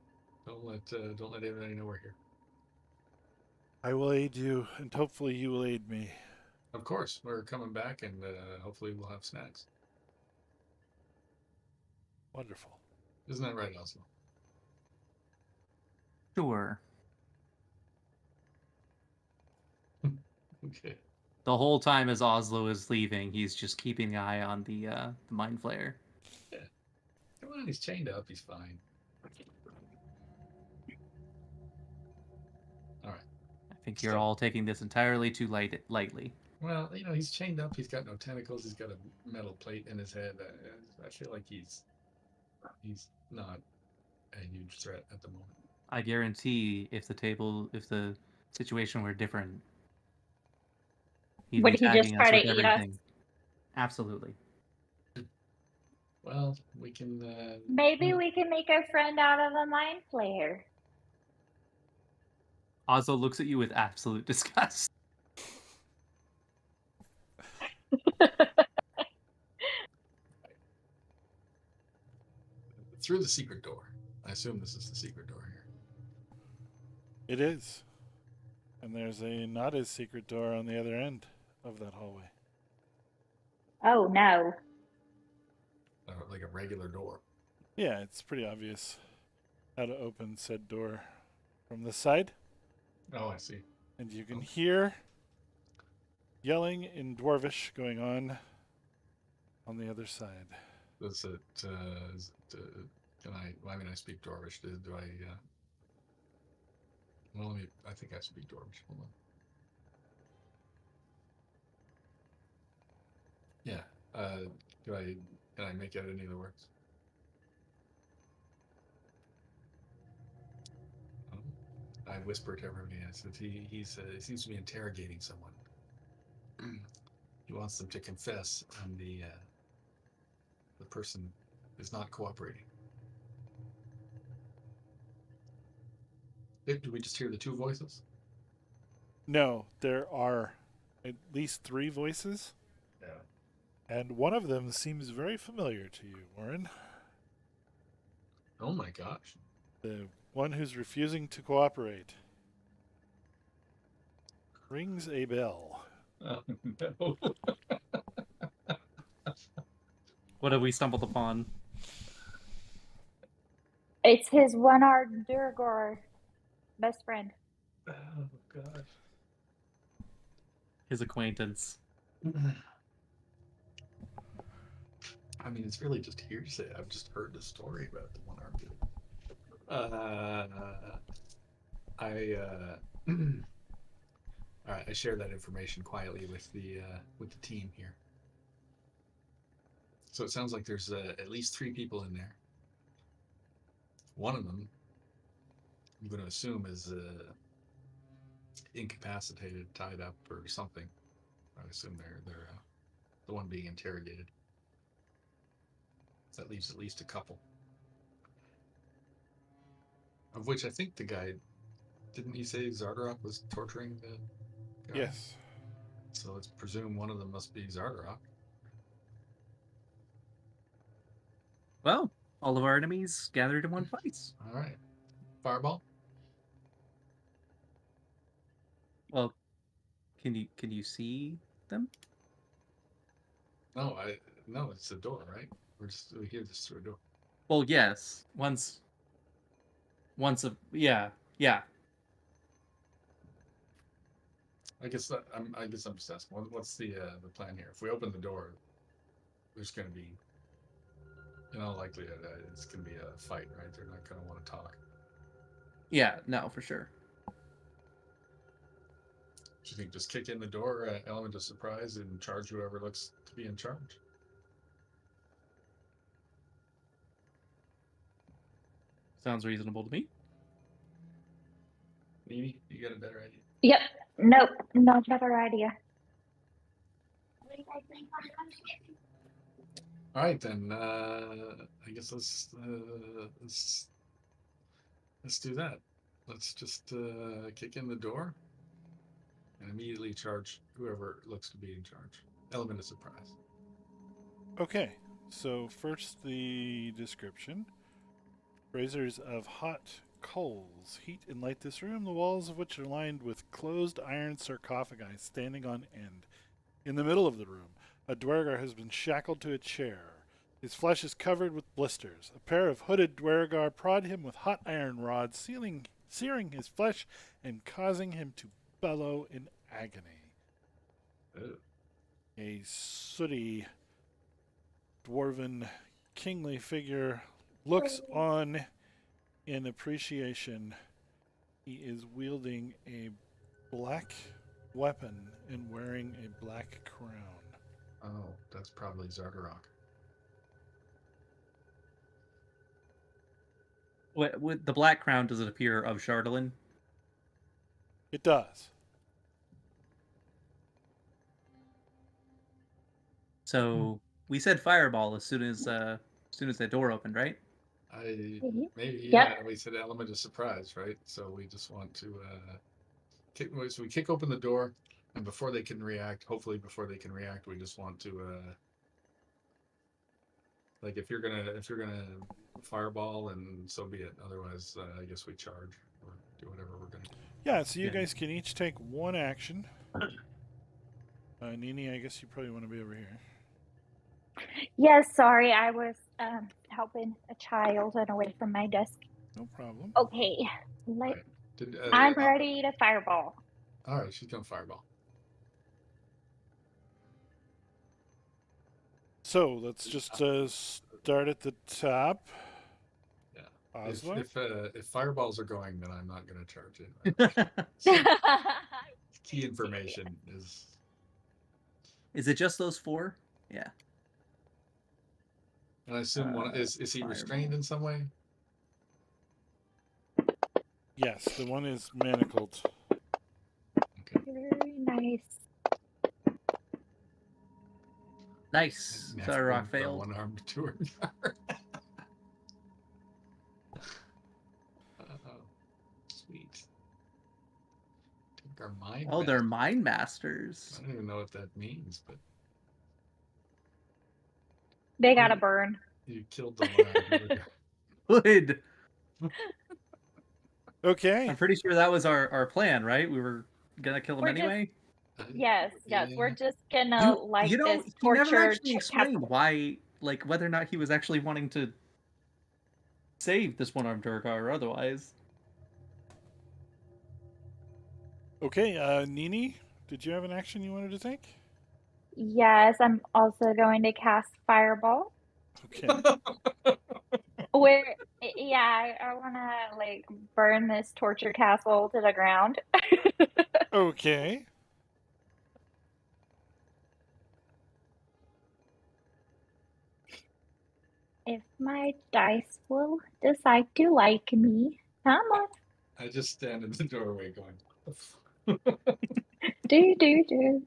Don't let anybody know we're here. I will aid you, and hopefully you will aid me. Of course, we're coming back, and hopefully we'll have snacks. Wonderful. Isn't that right, Oslo? Sure. Okay. The whole time as Oslo is leaving, he's just keeping an eye on the mind flayer. Yeah. Come on, he's chained up. He's fine. All right. I think you're all taking this entirely too lightly. Well, he's chained up. He's got no tentacles. He's got a metal plate in his head. I feel like he's not a huge threat at the moment. I guarantee if the situation were different, he'd Would be he just tagging us try with to eat us? everything. Absolutely. Well, we can. Maybe we can make a friend out of a mind flayer. Oslo looks at you with absolute disgust. Through the secret door. I assume this is the secret door here. It is. And there's a not as secret door on the other end of that hallway. Oh no. Like a regular door. Yeah, it's pretty obvious how to open said door from the side. Oh, I see. And you can hear yelling in Dwarvish going on the other side. Is it? Can I? I mean, I speak Dwarvish. Do I? Well, I think I speak Dwarvish. Hold on. Yeah. Can I make out any of the words? I whisper to everybody. I said he seems to be interrogating someone. He wants them to confess, and the person is not cooperating. Did we just hear the two voices? No, there are at least 3 voices, Yeah. and one of them seems very familiar to you, Warren. Oh my gosh. The one who's refusing to cooperate. Rings a bell. Oh no. What have we stumbled upon? It's his one-armed Durgar best friend. Oh gosh. His acquaintance. I mean, it's really just hearsay. I've just heard the story about the one-armed dude. All right, I share that information quietly with the team here. So it sounds like there's at least 3 people in there. One of them, I'm going to assume, is incapacitated, tied up, or something. I assume they're the one being interrogated. That leaves at least a couple. Of which I think the guy, didn't he say Zardarok was torturing the guy? Yes. So let's presume one of them must be Zardarok. Well, all of our enemies gathered in one place. All right. Fireball? Well, can you see them? No, it's a door, right? We hear this through a door. Well, yes. Once yeah. I guess I'm just asking. What's the plan here? If we open the door, there's going to be, in all likelihood, it's going to be a fight, right? They're not going to want to talk. Yeah, no, for sure. Do you think just kick in the door, element of surprise, and charge whoever looks to be in charge? Sounds reasonable to me. Mimi, you got a better idea? Yep. Nope. No better idea. All right, then. I guess let's do that. Let's just kick in the door and immediately charge whoever looks to be in charge. Element of surprise. Okay, so first the description. Braziers of hot coals heat and light this room, the walls of which are lined with closed iron sarcophagi standing on end. In the middle of the room, a Dwergar has been shackled to a chair. His flesh is covered with blisters. A pair of hooded Dwergar prod him with hot iron rods, searing his flesh and causing him to bellow in agony. Ew. A sooty, dwarven, kingly figure looks on in appreciation. He is wielding a black weapon and wearing a black crown. Oh, that's probably Zardarok. With the black crown, does it appear of Chardalyn? It does. So we said fireball as soon as that door opened, right? Maybe Yep. yeah. We said element of surprise, right? So we just want to so we kick open the door, and before they can react, hopefully before they can react, we just want to like if you're gonna fireball, and so be it. Otherwise, I guess we charge or do whatever we're gonna do. Yeah, so you Yeah. guys can each take one action. Nini, I guess you probably want to be over here. Yes, sorry, I was helping a child and away from my desk. No problem. Okay, Right. I'm ready to fireball. All right, she's gonna fireball. So let's just start at the top. Yeah. Oslo. If fireballs are going, then I'm not gonna charge it. Key information is. Is it just those 4? Yeah. And I assume one is he restrained Fireball. in some way? Yes, the one is manacled. Okay. Very nice. Nice. And Sorry, Rock the failed. one-armed tour. Sweet. Take our mind. Oh, they're masters. mind masters. I don't even know what that means, but They gotta burn. you killed the one-armed. Good. Okay. I'm pretty sure that was our plan, right? We were gonna kill him We're just- anyway. Yes, Yeah. we're just gonna You know, this he never torture actually explained why, like, whether or not he was actually wanting to save this one-armed Durgar or otherwise. Okay, Nini, did you have an action you wanted to take? Yes, I'm also going to cast Fireball. Okay. Where, yeah, I want to like burn this torture castle to the ground. Okay. If my dice will decide to like me, come on, I just stand in the doorway going, do.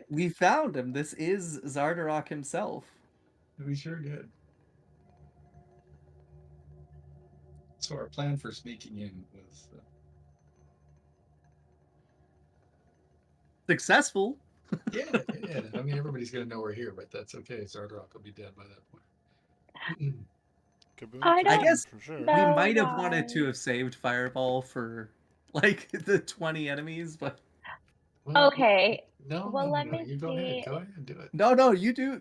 We found him. This is Zardarok himself. we sure did. So our plan for sneaking in was Successful. yeah. I mean, everybody's gonna know we're here, but that's okay. Zardarok will be dead by that point. Kaboom, I kaboom, don't guess for sure. know. We Oh, might have wanted to why? have saved Fireball for like the 20 enemies, but Well, Okay, no, well, let no. me You go ahead. see. Go ahead and do it. no, you do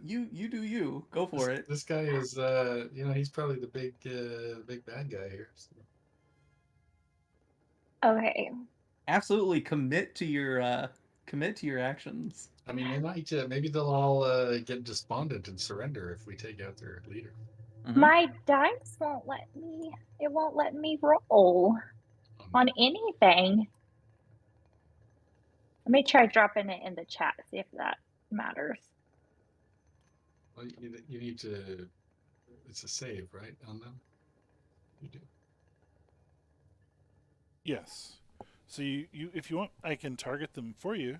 you. Go for it. This guy is, he's probably the big bad guy here. So. Okay, Absolutely commit to your actions. I mean, they might, maybe they'll all get despondent and surrender if we take out their leader. Mhm. my dice won't let me. It won't let me roll on anything. Let me try dropping it in the chat, see if that matters. Well, you need to. It's a save, right, on them. You do. Yes. So you if you want, I can target them for you.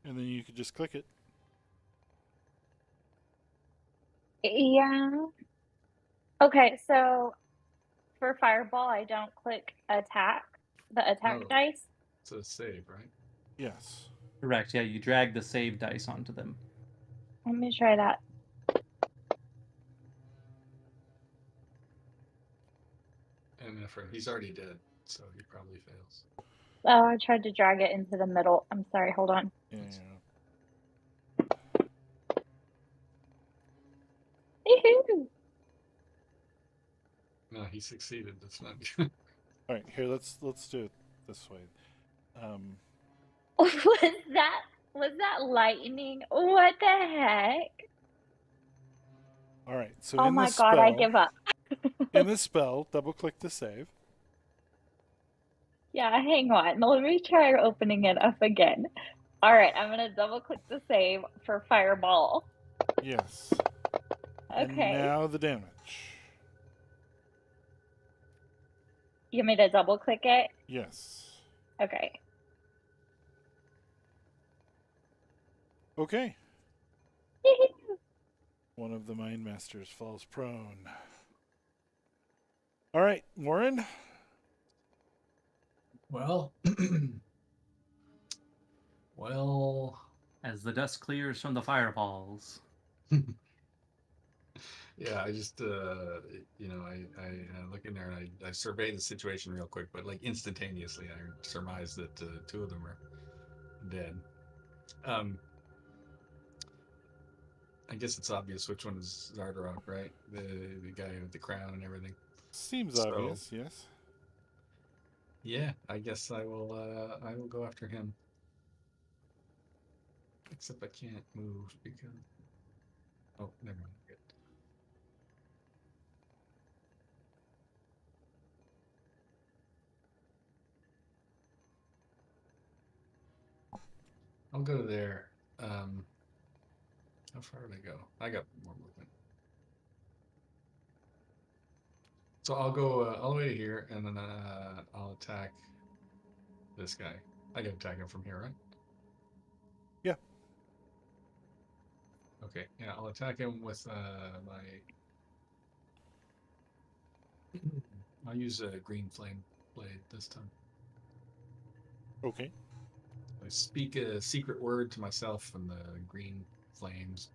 And then you could just click it. Yeah. Okay, so for Fireball, I don't click attack, the attack No. dice. It's a save, right? Yes. Correct. Yeah, you drag the save dice onto them. Let me try that. And he's already dead, so he probably fails. Oh, I tried to drag it into the middle. I'm sorry, hold on. Yeah. Yahoo! No, he succeeded. That's not good. All right, here let's do it this way. Was that lightning? What the heck? All right. So Oh in my the god, I spell, give up. in the spell, double click to save. Yeah, hang on. Let me try opening it up again. All right, I'm gonna double click the save for Fireball. Yes. And Okay. now the damage. You want me to double click it? Yes. Okay. Okay. One of the mind masters falls prone. All right, Warren. Well, well, As the dust clears from the fireballs. yeah. I just, I look in there and I survey the situation real quick, but like instantaneously, I surmise that two of them are dead. I guess it's obvious which one is Zardarok, right? The guy with the crown and everything. Seems So- obvious, yes. Yeah, I guess I will go after him. Except I can't move because. Oh, never mind. Good. I'll go there. How far did I go? I got more movement. So I'll go all the way to here, and then I'll attack this guy. I can attack him from here, right? Yeah. Okay, yeah, I'll attack him with my... I'll use a green flame blade this time. Okay. I speak a secret word to myself, and the green flames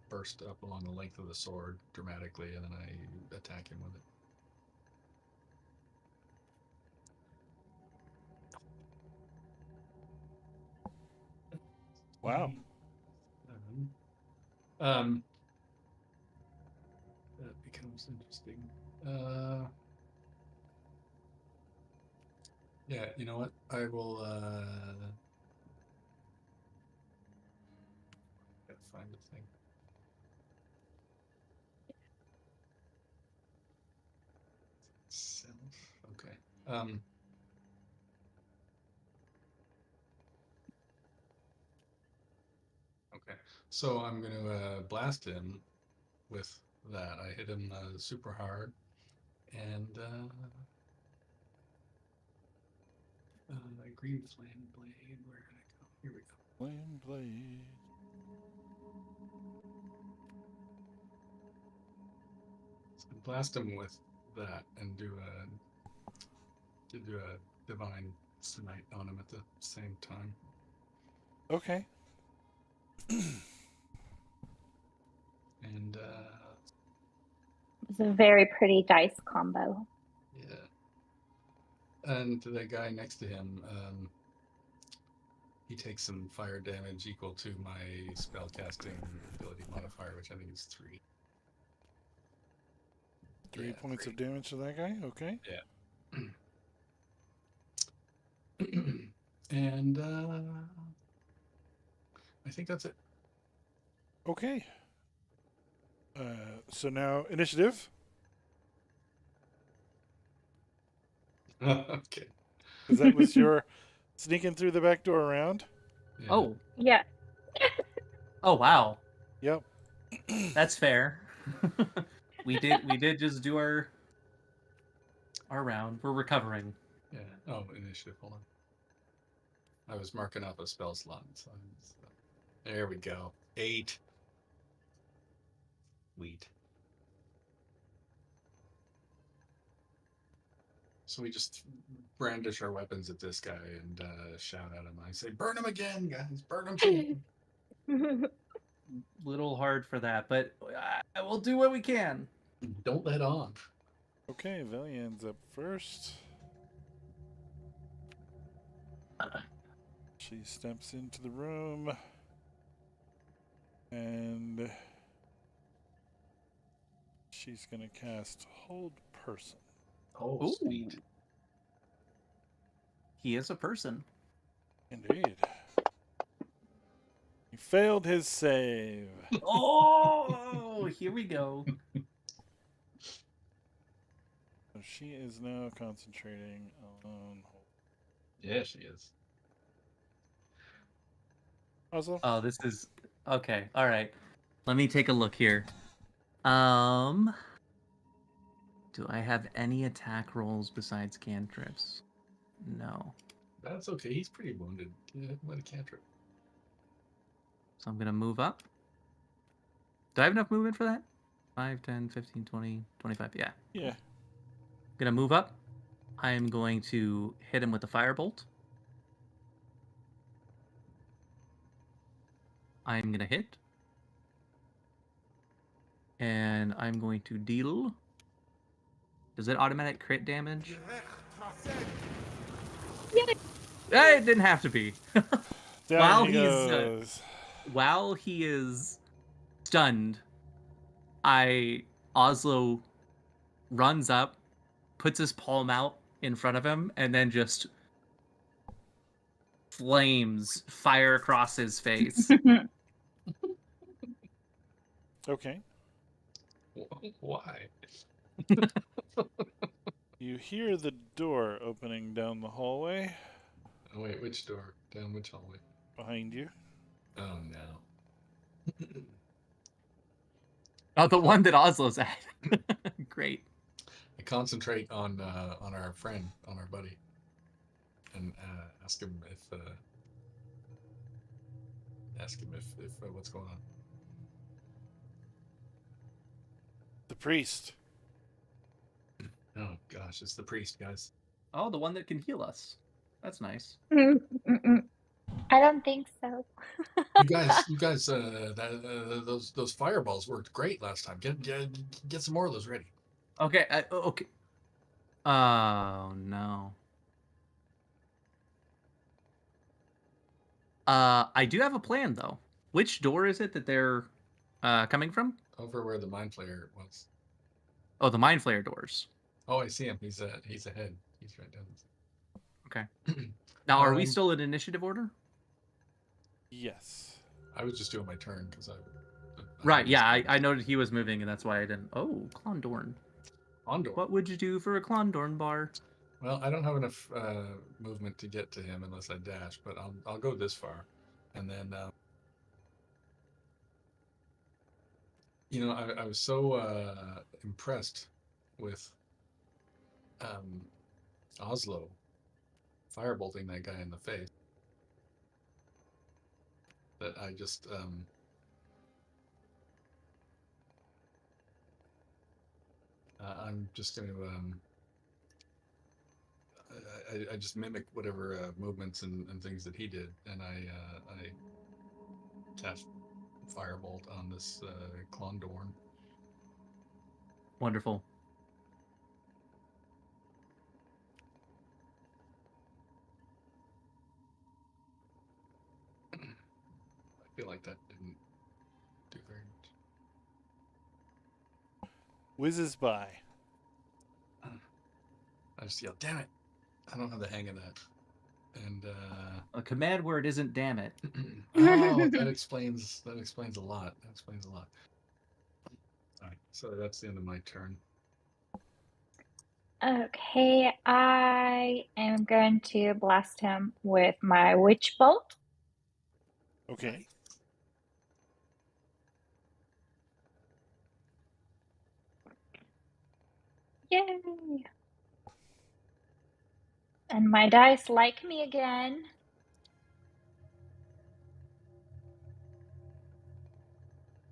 burst up along the length of the sword dramatically, and then I attack him with it. Wow. That becomes interesting. Yeah, you know what? I will gotta find the thing. Self. Okay. Okay. So I'm gonna blast him with that. I hit him super hard, and green flame blade. Where did I go? Here we go. Flame blade. So I blast him with that and do a divine smite on him at the same time. Okay. And It's a very pretty dice combo. yeah. And the guy next to him, he takes some fire damage equal to my spellcasting ability modifier, which I think is 3. 3 Yeah, points of 3. damage to that guy. Okay. Yeah. And I think that's it. Okay. So now initiative. Okay. Because that was your sneaking through the back door round. Yeah. Oh, Yeah. oh wow, Yep. that's fair. we did just do our round. We're recovering. Yeah. Oh, initiative. Hold on. I was marking up a spell slot. So there we go. 8. Wheat. So we just brandish our weapons at this guy and shout at him. I say, "Burn him again, guys! Burn him again!" Little hard for that, but we'll do what we can. Don't let on. Okay, Valian's up first. She steps into the room and she's going to cast Hold Person. Oh, Ooh. sweet. He is a person. Indeed. He failed his save. Oh, here we go. So she is now concentrating on Yeah, she is. Oslo. Oh, this is okay. All right. Let me take a look here. Do I have any attack rolls besides cantrips? No. That's okay. He's pretty wounded. Yeah, let a cantrip. So I'm going to move up. Do I have enough movement for that? 5, 10, 15, 20, 25. Yeah. Yeah. Going to move up. I'm going to hit him with a firebolt. I'm going to hit. And I'm going to deal. Does it automatic crit damage? It didn't have to be. Down While he he's goes. while he is stunned, Oslo runs up, puts his palm out in front of him, and then just flames fire across his face. Okay. Why? You hear the door opening down the hallway Oh, wait, which door? Down which hallway? behind you. Oh, no. Oh, the one that Oslo's at. Great. I concentrate on our friend, on our buddy, and ask him if what's going on. The priest. Oh gosh, it's the priest, guys. Oh, the one that can heal us. That's nice. I don't think so. You guys, those fireballs worked great last time. Get some more of those ready. Okay. Okay. Oh no. I do have a plan though. Which door is it that they're coming from? Over where the mind flayer was. Oh, the mind flayer doors. Oh, I see him. He's ahead. He's right down. Okay. Now, are we Um, still in initiative order? Yes. I was just doing my turn because I Right. Yeah, I noted he was moving, and that's why I didn't. Oh, Klondorn. Ondor. What would you do for a Klondorn bar? Well, I don't have enough movement to get to him unless I dash, but I'll go this far, and then I was so impressed with Oslo firebolting that guy in the face that I just I'm just going to I just mimic whatever movements and things that he did, and I cast firebolt on this Klondorn. Wonderful. I feel like that didn't do very much. Whizzes by. I just yelled, "Damn it! I don't have the hang of that." And A command word isn't damn it. oh, that explains a lot. That explains a lot. All right, so that's the end of my turn. Okay, I am going to blast him with my witch bolt. Okay. Yay! And my dice like me again.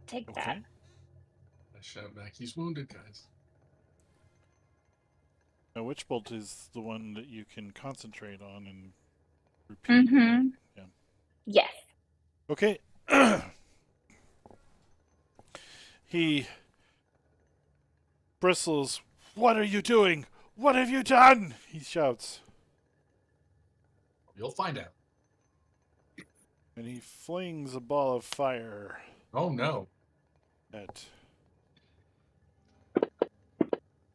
Take that. Okay. I shout back, "He's wounded, guys." Now, Witch Bolt is the one that you can concentrate on and repeat. Mm-hmm. Yeah. Yes. Okay. He bristles. What are you doing? What have you done? He shouts. You'll find out. And he flings a ball of fire Oh no! at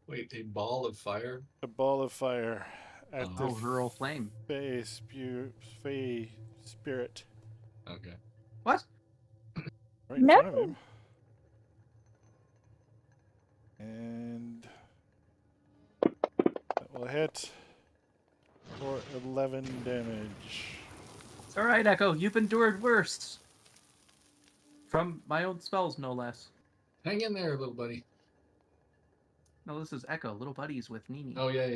Wait, a ball of fire? a ball of fire at Oh, the hurl flame. Fey spirit Okay. What? right in No. front of him. And that will hit for 11 damage. It's all right, Echo. You've endured worse. From my own spells, no less. Hang in there, little buddy. No, this is Echo. Little buddies with Nini. Oh yeah.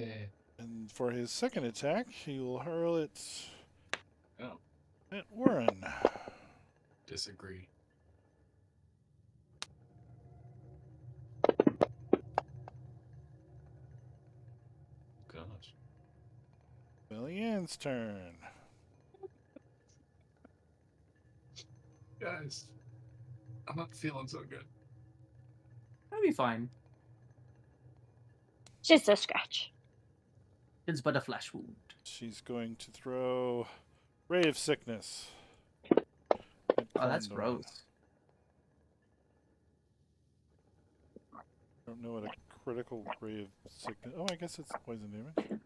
And for his second attack, he will hurl it Oh, at Warren. disagree. Gosh. Belly-Ann's turn. Guys, I'm not feeling so good. That'll be fine. Just a scratch. It's but a flesh wound. She's going to throw Ray of Sickness. Oh, that's Condor. gross. I don't know what a critical Ray of Sickness... Oh, I guess it's poison damage.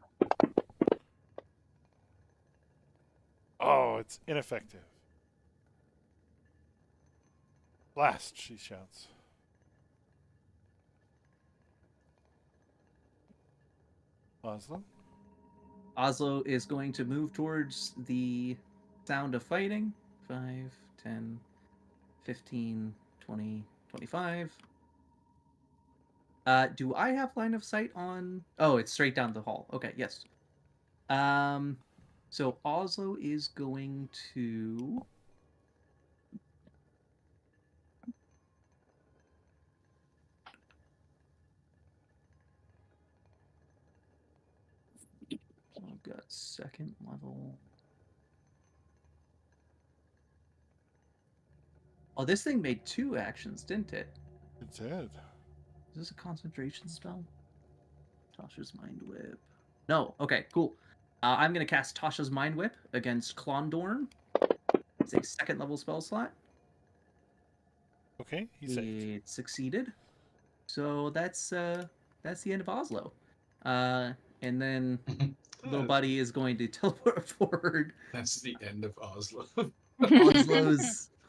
Oh, it's ineffective. Blast, she shouts. Oslo? Oslo is going to move towards the sound of fighting. 5, 10, 15, 20, 25. Do I have line of sight on? Oh, it's straight down the hall. Okay, yes. So Oslo is going to. I've got second level. Oh, this thing made 2 actions, didn't it? It did. Is this a concentration spell? Tasha's Mind Whip. No. Okay, cool. I'm going to cast Tasha's Mind Whip against Klondorn. It's a second level spell slot. Okay, he saved. It succeeded. So that's the end of Oslo. And then little buddy is going to teleport forward. That's the end of Oslo.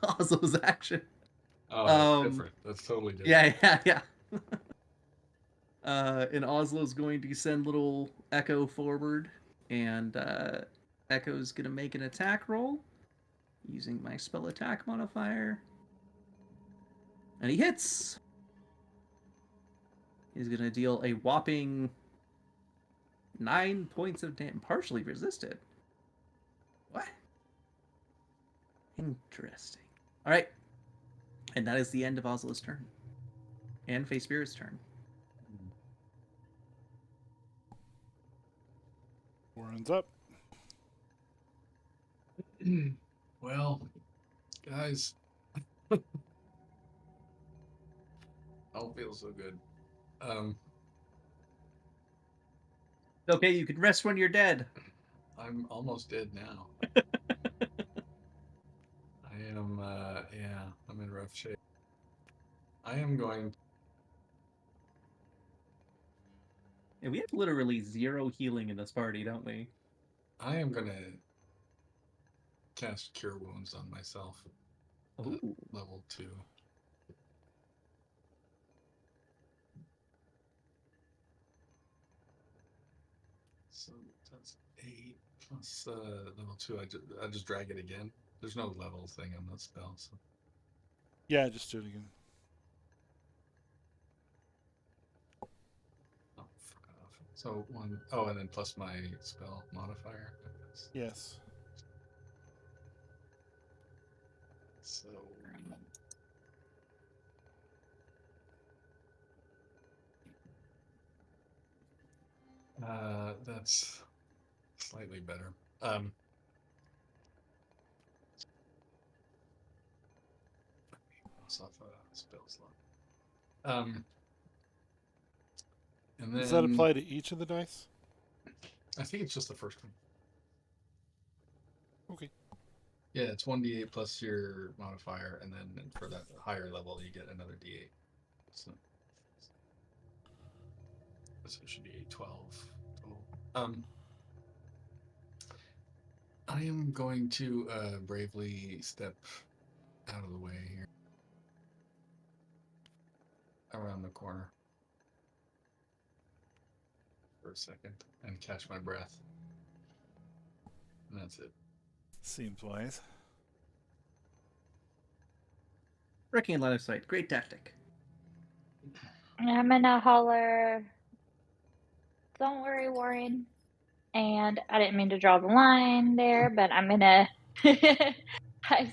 Oslo's action. Oh, that's different. That's totally different. Yeah. And Oslo's going to send little Echo forward, and Echo's gonna make an attack roll using my spell attack modifier, and he hits. He's gonna deal a whopping 9 points of damage. Partially resisted. What? Interesting. All right, and that is the end of Oslo's turn, and Face Spirit's turn. Warren's up. Well, guys, don't feel so good. Okay, you can rest when you're dead. I'm almost dead now. I am, I'm in rough shape. I am going. And we have literally 0 healing in this party, don't we? I am gonna cast Cure Wounds on myself. Ooh. Level 2. So that's 8 plus level 2. I just drag it again. There's no level thing on that spell. So. Yeah, just do it again. Oh, fuck off. So 1. Oh, and then plus my spell modifier. Yes. So. That's slightly better. Off a spell slot. And then Does that apply to each of the dice? I think it's just the first one. Okay. Yeah, it's 1d8 plus your modifier, and then for that higher level, you get another d8. So it should be 12 total. I am going to bravely step out of the way here, around the corner for a second, and catch my breath. And that's it. Seems wise. Wrecking line of sight. Great tactic. I'm gonna holler, "Don't worry, Warren." And I didn't mean to draw the line there, but I'm gonna.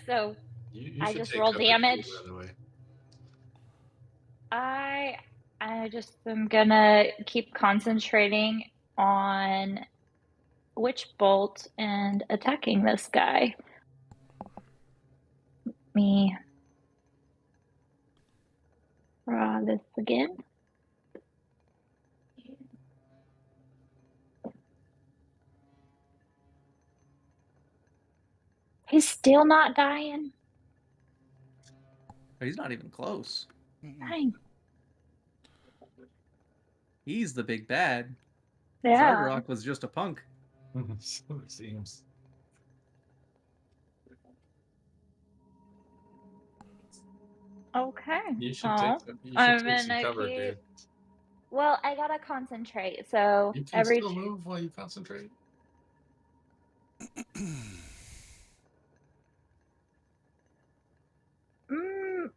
So You I should just take roll cover too, damage. by the way. I just am gonna keep concentrating on Witch Bolt and attacking this guy. Let me draw this again. He's still not dying. He's not even close. Dang. He's the big bad. Yeah. Zargarok was just a punk. So it seems. Okay. You should Oh, take I'm some gonna cover, keep. dude. Well, I gotta concentrate. So You can every. still move while you concentrate.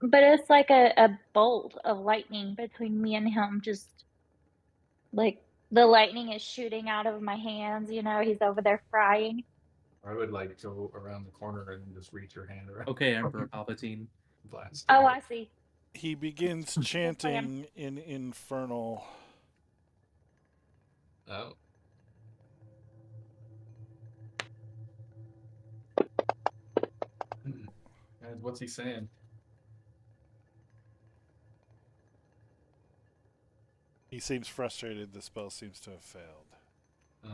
But it's like a bolt of lightning between me and him. Just like the lightning is shooting out of my hands. You know, he's over there frying. I would like go around the corner and just reach your hand around. Okay, Emperor Palpatine. Blast. Oh, I see. He begins chanting in infernal. Oh. And what's he saying? He seems frustrated. The spell seems to have failed. Yeah.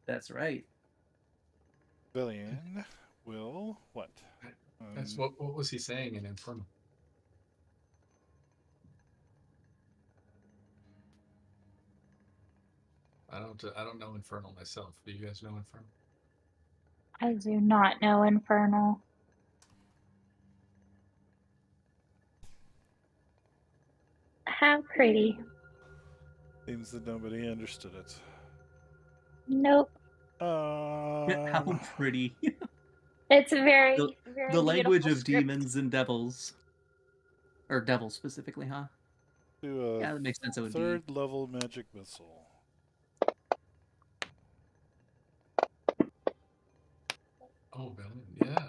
That's right. Billion will what? That's what was he saying in Infernal? I don't know Infernal myself. Do you guys know Infernal? I do not know infernal. How pretty. Seems that nobody understood it. Nope. How pretty. It's very, The, very the language beautiful of script. demons and devils. Or devils specifically, huh? Do a Yeah, that makes sense. It would be. third level magic missile. Oh, Billion, yeah.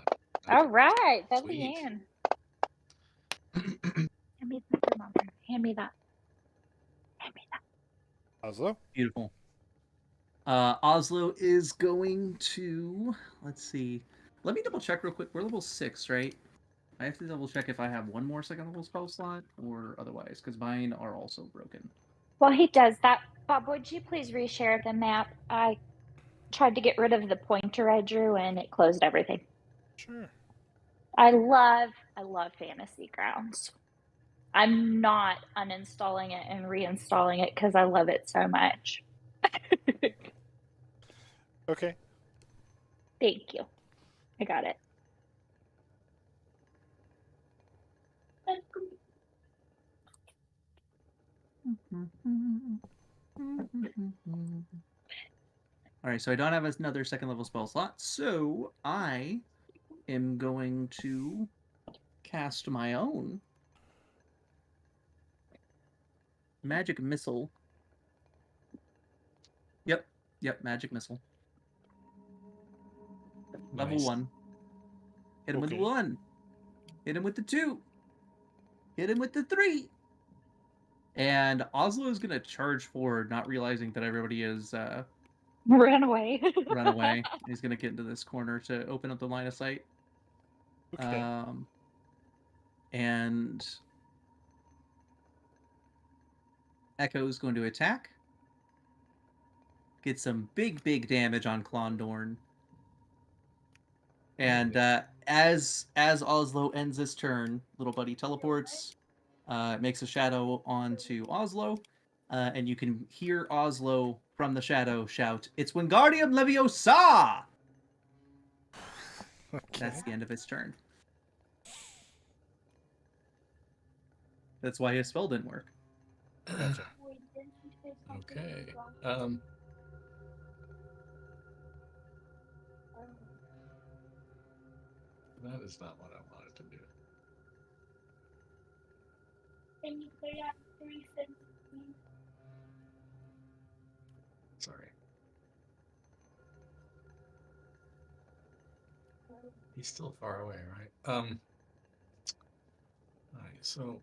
All right, Sweet. Bellianne. Hand me the thermometer. Hand me that. Hand me that. Oslo? Beautiful. Oslo is going to. Let's see. Let me double check real quick. We're level 6, right? I have to double check if I have one more second level spell slot or otherwise, because mine are also broken. While he does that, Bob, would you please reshare the map? I tried to get rid of the pointer I drew and it closed everything. Sure. I love Fantasy Grounds. I'm not uninstalling it and reinstalling it because I love it so much. Okay. Thank you. I got it. All right, so I don't have another second level spell slot, so I am going to cast my own magic missile. Yep, magic missile. Level Nice. 1. Hit him with Okay. the 1. Hit him with the 2. Hit him with the 3. And Oslo is going to charge forward, not realizing that everybody is Run away. run away. He's going to get into this corner to open up the line of sight. Okay. And Echo's going to attack. Get some big damage on Klondorn. And as Oslo ends this turn, little buddy teleports, makes a shadow onto Oslo, and you can hear Oslo from the shadow shout, "It's Wingardium Leviosa!" Okay. That's the end of his turn. That's why his spell didn't work. Gotcha. Okay. That is not what I wanted to do. Can you play out 3 cents? Sorry. He's still far away, right? All right, so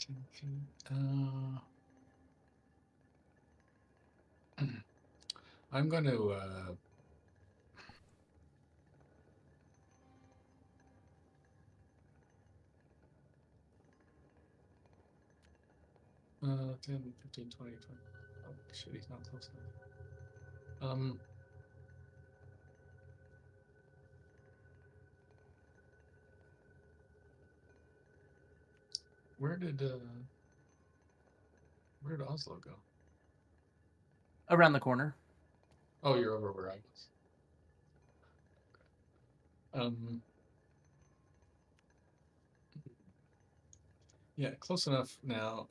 10 feet. I'm going to 10, 15, 20, 20. Oh, shit, he's not close enough. Where did Oslo go? Around the corner. Oh, you're over where I was. Yeah, close enough now.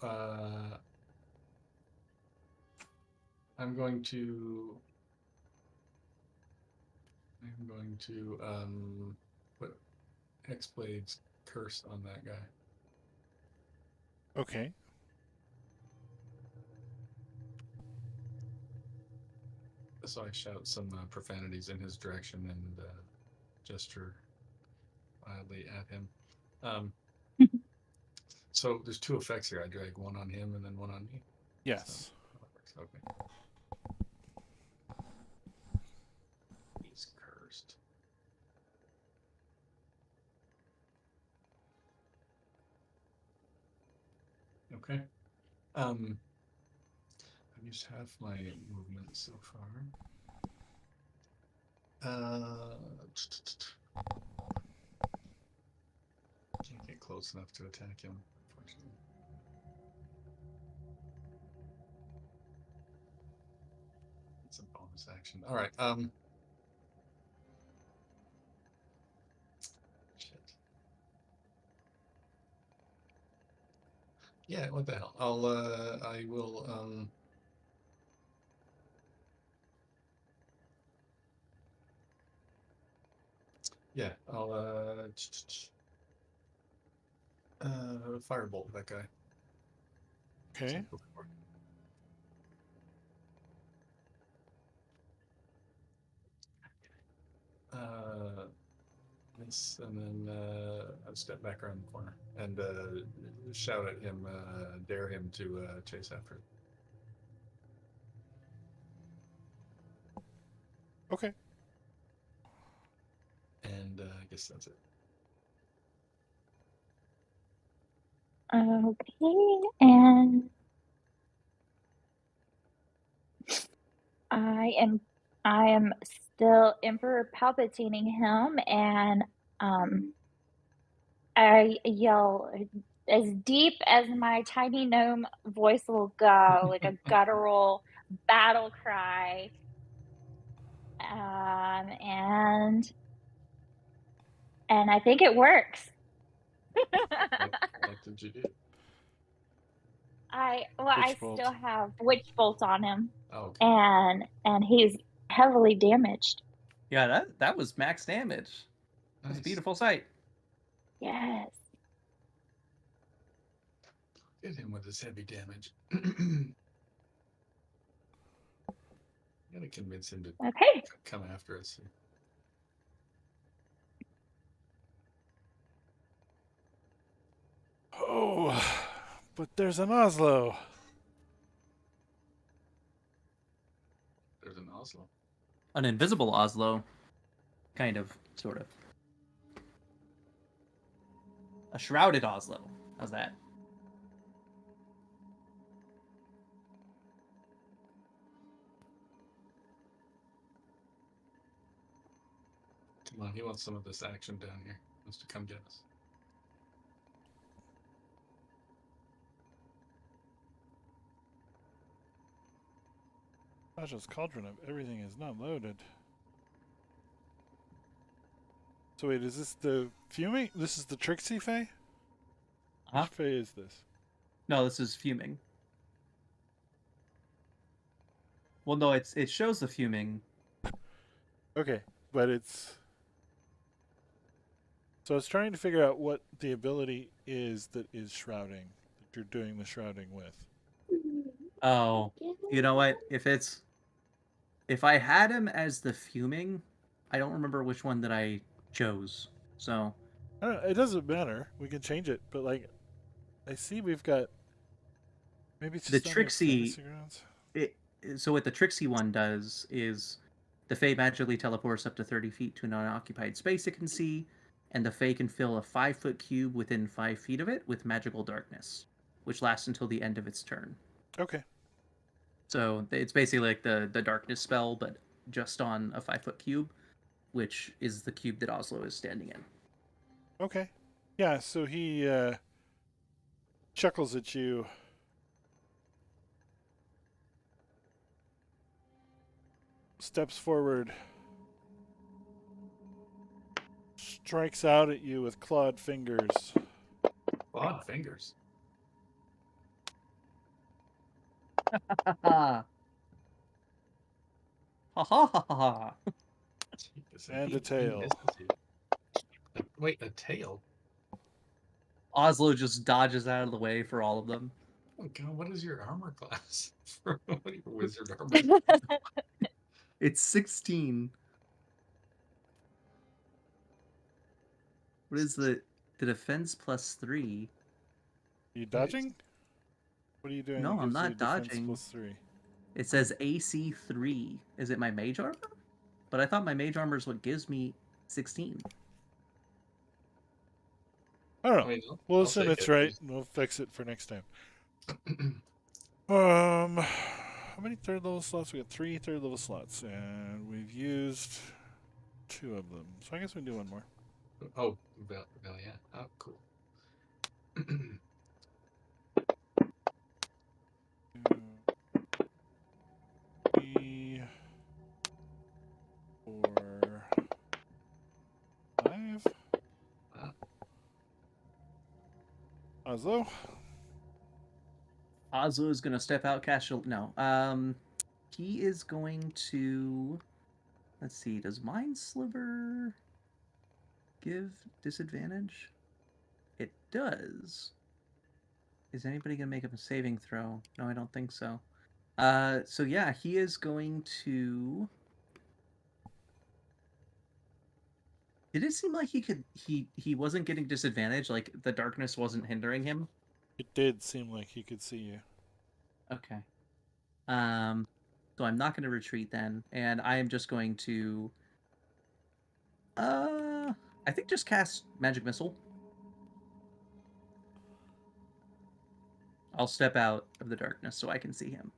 I'm going to I'm going to put Hexblade's curse on that guy. Okay. So I shout some profanities in his direction and gesture wildly at him. So there's two effects here. I drag one on him and then one on me. Yes. So, okay. He's cursed. Okay. I've used half my movement so far. Can't get close enough to attack him, unfortunately. It's a bonus action. All right. Shit. Yeah. What the hell? I will. Yeah. I'll. Firebolt that guy. Okay. This, and then I'll step back around the corner and shout at him, dare him to chase after it. Okay. And I guess that's it. Okay, and I am still Emperor Palpatining him, and I yell as deep as my tiny gnome voice will go, like a guttural battle cry. And I think it works. What did you do? I Witch bolt. still have Witch Bolt on him, Oh, okay. and he's heavily damaged. Yeah, that was max damage. That's a Nice. beautiful sight. Yes. Hit him with his heavy damage. Gotta convince him to Okay. come after us. Oh, but there's an Oslo. There's an Oslo. An invisible Oslo. Kind of, sort of. A shrouded Oslo. How's that? Come on, he wants some of this action down here. He wants to come get us. Raja's Cauldron of everything is not loaded. So wait, is this the Fuming? This is the Trixie Fae? Huh? Which Fae is this? No, this is fuming. Well, no, it shows the fuming. Okay, but it's... So I was trying to figure out what the ability is that is shrouding, that you're doing the shrouding with. Oh, you know what? If I had him as the fuming, I don't remember which one that I chose. So I don't know, it doesn't matter. We can change it, but like, I see we've got... Maybe it's the just on Trixie, Fantasy Grounds. so what the Trixie one does is the Fae magically teleports up to 30 feet to an unoccupied space it can see, and the Fae can fill a 5-foot cube within 5 feet of it with magical darkness, which lasts until the end of its turn. Okay. So it's basically like the darkness spell, but just on a 5-foot cube, which is the cube that Oslo is standing in. Okay. Yeah, so he chuckles at you. Steps forward. Strikes out at you with clawed fingers. Clawed fingers. Ha ha ha ha ha. Jeez. this. And a tail. misses you. Wait, a tail? Oslo just dodges out of the way for all of them. Oh God, what is your armor class? What are your wizard armor? It's 16. What is the defense plus 3? Are you dodging? What are you doing? No, that I'm gives you not defense dodging. +3? It says AC 3. Is it my mage armor? But I thought my mage armor is what gives me 16. I don't know. I mean, We'll I'll assume take it's it. right. We'll fix it for next time. How many third level slots? We got 3 third level slots, and we've used 2 of them. So I guess we can do one more. Oh, Valiant. Oh, cool. 3, 4, 5. Wow. Oslo. Oslo is going to step out, cast a... No. He is going to... Let's see. Does Mind Sliver give disadvantage? It does. Is anybody going to make up a saving throw? No, I don't think so. So yeah, he is going to... Did it seem like he wasn't getting disadvantage? Like the darkness wasn't hindering him? It did seem like he could see you. Okay. So I'm not going to retreat then, and I am just going to I think just cast Magic Missile. I'll step out of the darkness so I can see him.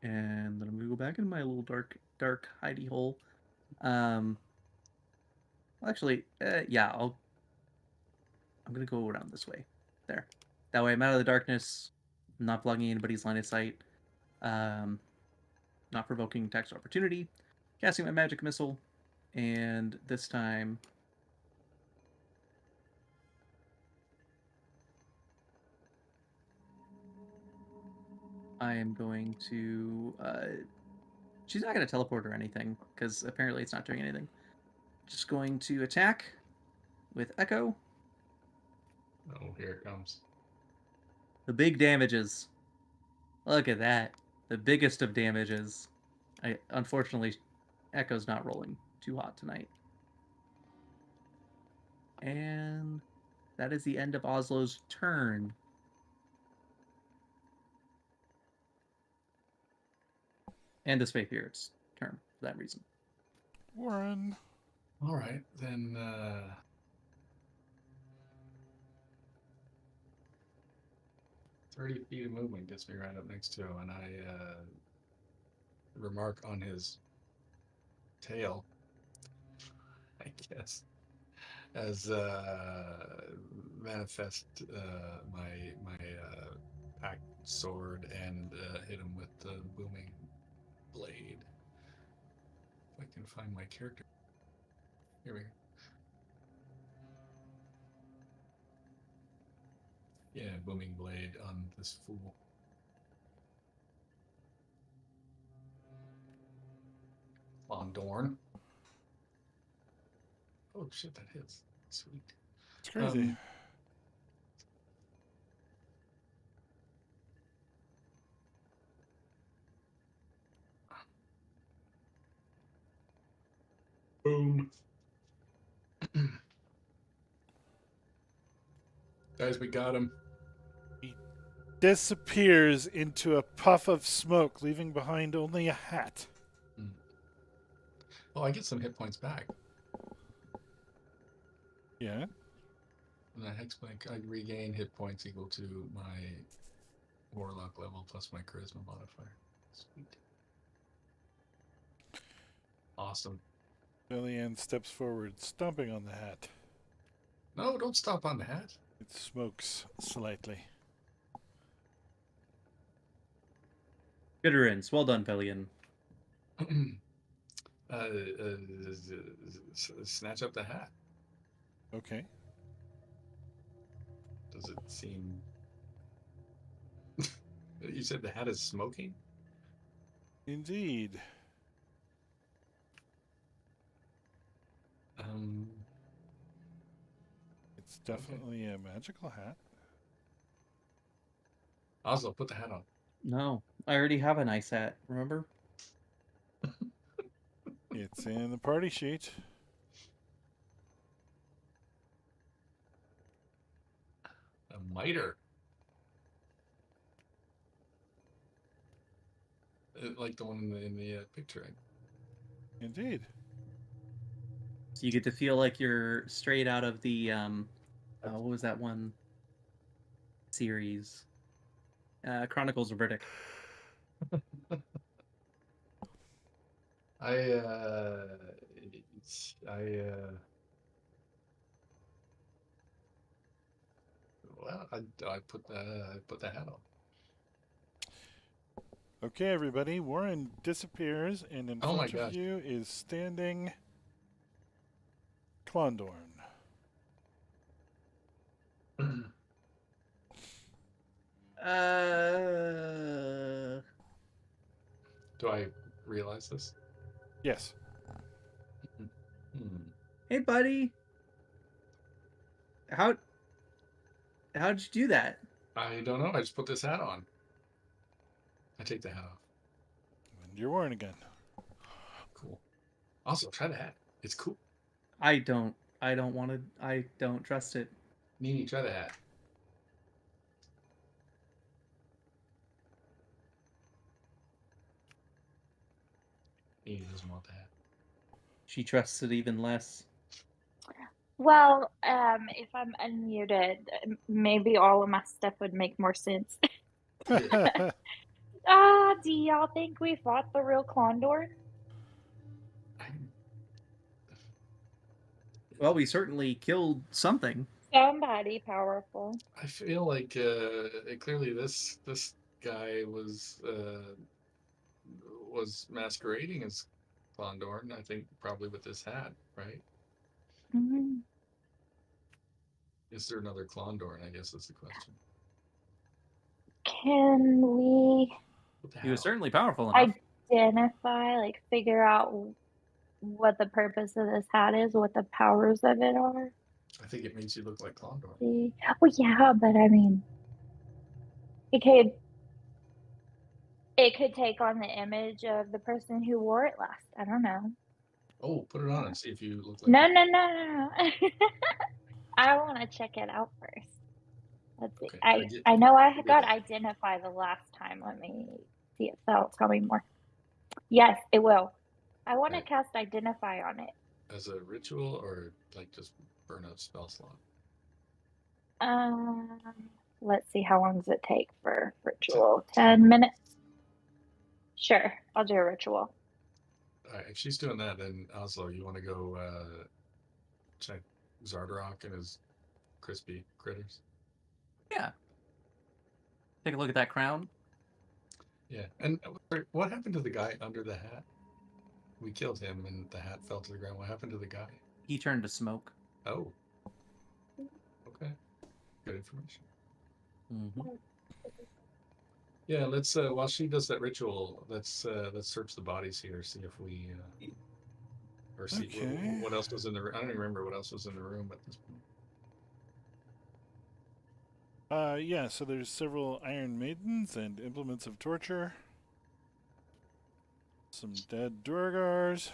And then I'm gonna go back in my little dark hidey hole. Well, actually, yeah, I'm gonna go around this way. There. That way I'm out of the darkness. I'm not blocking anybody's line of sight. Not provoking attacks of opportunity. Casting my magic missile, and this time I am going to. She's not going to teleport or anything because apparently it's not doing anything. Just going to attack with Echo. Oh, here it comes. The big damages. Look at that. The biggest of damages. Unfortunately, Echo's not rolling too hot tonight. And that is the end of Oslo's turn. And the Spaytheor's turn for that reason. Warren. All right, then. 30 feet of movement gets me right up next to him, and I remark on his tail, I guess, as manifest my packed sword and hit him with the booming blade. If I can find my character. Here we go. Yeah, booming blade on this fool. On Dorn. Oh shit, that hits. Sweet. It's crazy. Boom. Guys, we got him. Disappears into a puff of smoke, leaving behind only a hat. Oh, I get some hit points back. Yeah. And that hex blank, I regain hit points equal to my warlock level plus my charisma modifier. Sweet. Awesome. Lillian steps forward, stomping on the hat. No, don't stop on the hat. It smokes slightly. Bitter ends. Well done, Velian. Snatch up the hat. Okay. Does it seem... You said the hat is smoking? Indeed. It's definitely a magical hat. Oslo, put the hat on. No, I already have a nice hat. Remember? It's in the party sheet. A miter. Like the one in the picture. Indeed. So you get to feel like you're straight out of the what was that one series? Chronicles of Riddick. Well, I put the hat on. Okay, everybody. Warren disappears, and in Oh my front of gosh. you is standing Klondorn. Do I realize this? Yes. Hey, buddy. How'd you do that? I don't know. I just put this hat on. I take the hat off. And you're Warren again. Cool. Also, try the hat. It's cool. I don't trust it. Nini, try the hat. Nini doesn't want the hat. She trusts it even less. Well, if I'm unmuted, maybe all of my stuff would make more sense. Do y'all think we fought the real Klondor? Well, we certainly killed something. Somebody powerful. I feel like clearly this guy was masquerading as Klondorn. I think probably with this hat, right? Mm-hmm. Is there another Klondorn? I guess that's the question. Can we He was certainly powerful enough. identify, like figure out what the purpose of this hat is, what the powers of it are? I think it makes you look like Klondorn. Well, yeah, but I mean, it could take on the image of the person who wore it last. I don't know. Oh, put it on and see if you look like. No. I want to check it out first. Let's see. Okay. I know I got identify the last time. Let me see if that'll tell me more. Yes, it will. I want to cast identify on it. As a ritual or like just burn out spell slot? Let's see, how long does it take for ritual? 10 minutes? Sure, I'll do a ritual. If she's doing that, then Oslo, you want to go check Zardarok and his crispy critters? Yeah. Take a look at that crown. Yeah. And what happened to the guy under the hat? We killed him and the hat fell to the ground. What happened to the guy? He turned to smoke. Oh. Okay. Good information. Mm-hmm. Yeah, let's while she does that ritual, let's search the bodies here, see if we or see what else was in the room. I don't even remember what else was in the room at this point. Yeah, so there's several Iron Maidens and implements of torture. Some dead Durgars.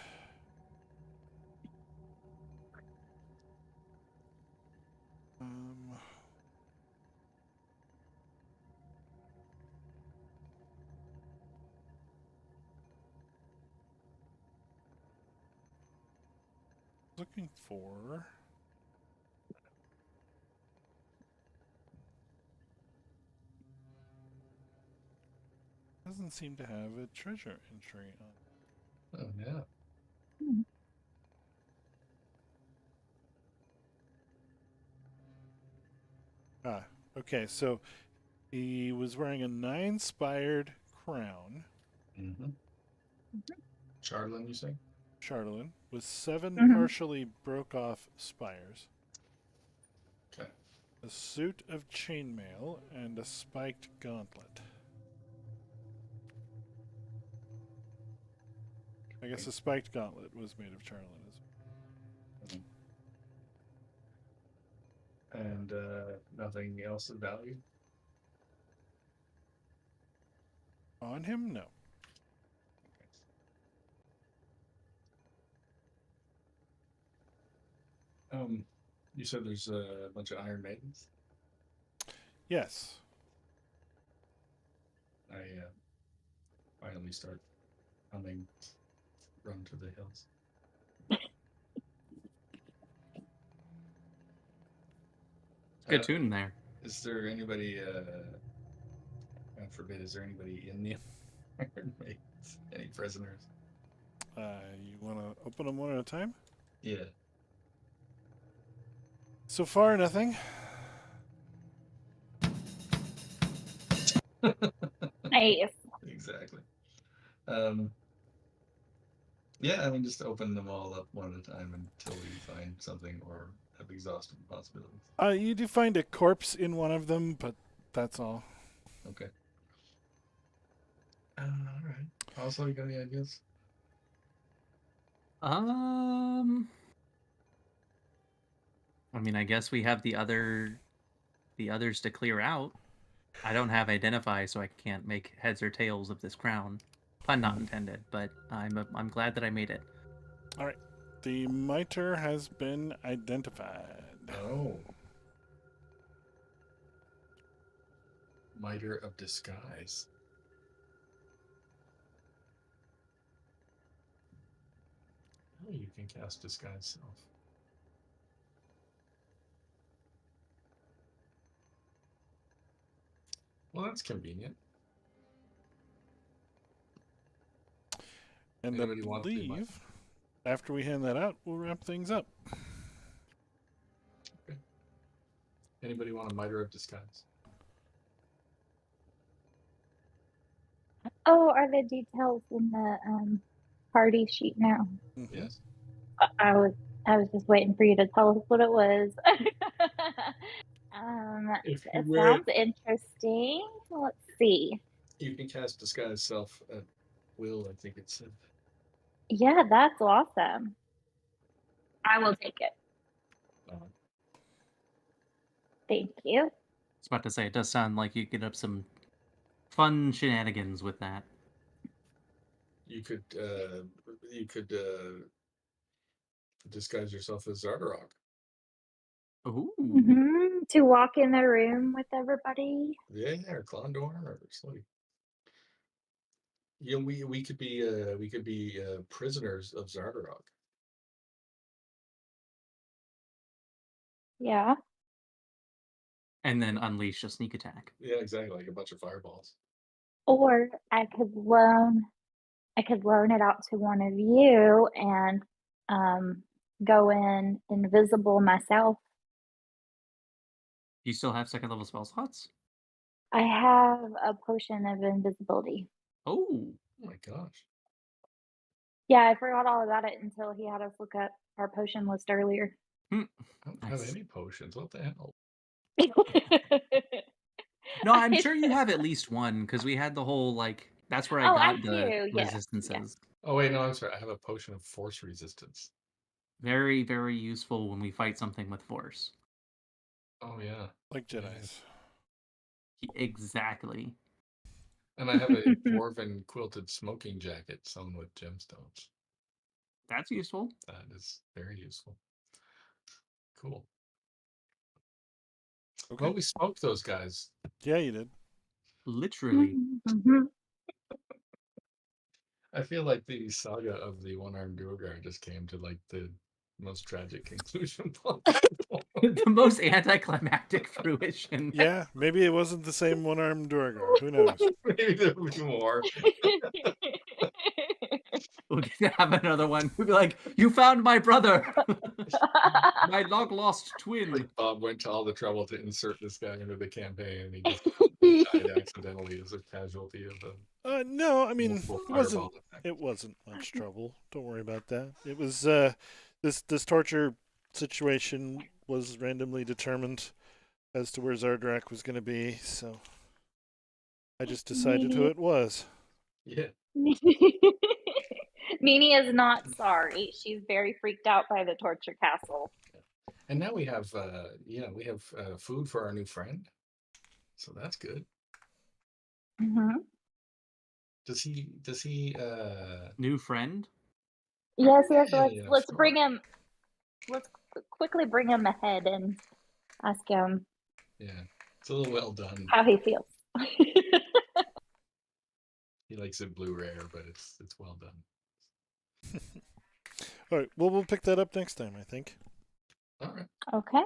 Looking for... Doesn't seem to have a treasure entry on. Oh, yeah. Okay, so he was wearing a 9-spired crown. Charlin, you say? Charlin, with 7 partially broke off spires. Okay. A suit of chainmail and a spiked gauntlet. I guess a spiked gauntlet was made of charlatan. And nothing else of value? On him, no. You said there's a bunch of Iron Maidens? Yes. I finally start humming Run to the Hills. Good tune there. Is there anybody, God forbid, is there anybody in the Iron Maidens? Any prisoners? You want to open them one at a time? Yeah. So far, nothing. Nice. Exactly. Yeah, I mean, just open them all up one at a time until we find something or have exhausted possibilities. You do find a corpse in one of them, but that's all. Okay. All right. Also, you got any ideas? I mean, I guess we have the others to clear out. I don't have identify, so I can't make heads or tails of this crown. Pun not intended, but I'm glad that I made it. All right. The mitre has been identified. Oh. Mitre of Disguise. Oh, you can cast Disguise Self. Well, that's convenient. And Anybody I want to do mine? believe after we hand that out, we'll wrap things up. Okay. Anybody want a Mitre of Disguise? Oh, are the details in the party sheet now? Mm-hmm. Yes. I was just waiting for you to tell us what it was. If you It wear sounds interesting. Let's see. You can cast Disguise Self at will, I think it said. Yeah, that's awesome. I will take it. Thank you. I was about to say, it does sound like you get up some fun shenanigans with that. You could disguise yourself as Zardarok. Ooh. To walk in the room with everybody. Yeah, or Klondor or something. You know, we could be prisoners of Zardarok. Yeah. And then unleash a sneak attack. Yeah, exactly, like a bunch of fireballs. Or I could loan it out to one of you and go in invisible myself. Do you still have second level spell slots? I have a potion of invisibility. Oh. Oh my gosh. Yeah, I forgot all about it until he had us look at our potion list earlier. I don't have Nice. any potions. What the hell? No, I'm sure you have at least one, because we had the whole, like, that's where I Oh, got I the do, yes, resistances. Oh wait, no, I'm sorry. I have a potion of force resistance. Very, very useful when we fight something with force. Oh yeah. Like Jedis. Exactly. And I have a dwarven quilted smoking jacket sewn with gemstones. That's useful. That is very useful. Cool. Okay. Well, we smoked those guys. Yeah, you did. Literally. I feel like the saga of the one-armed Duergar just came to like the most tragic conclusion possible. The most anticlimactic fruition. Yeah, maybe it wasn't the same one-armed Duergar. Who knows? Maybe there will be more. We'll get to have another one. We'll be like, you found my brother! My long-lost twin. Like Bob went to all the trouble to insert this guy into the campaign, and he just died accidentally as a casualty of a No, I mean, multiple it wasn't. fireball attack. It wasn't much trouble. Don't worry about that. It was this torture situation was randomly determined as to where Zardarak was going to be, so I just decided who it was. Yeah. Mimi is not sorry. She's very freaked out by the torture castle. And now we have food for our new friend. So that's good. Mm-hmm. Does he New friend? Yes, yes. Yeah, Let's sure. bring him. Let's quickly bring him ahead and ask him Yeah. It's a little well done. how he feels. He likes it blue rare, but it's well done. All right. Well, we'll pick that up next time, I think. All right. Okay.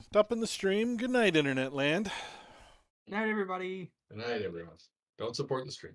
Stopping the stream. Good night, Internet land. Night, everybody. Good night, everyone. Don't support the stream.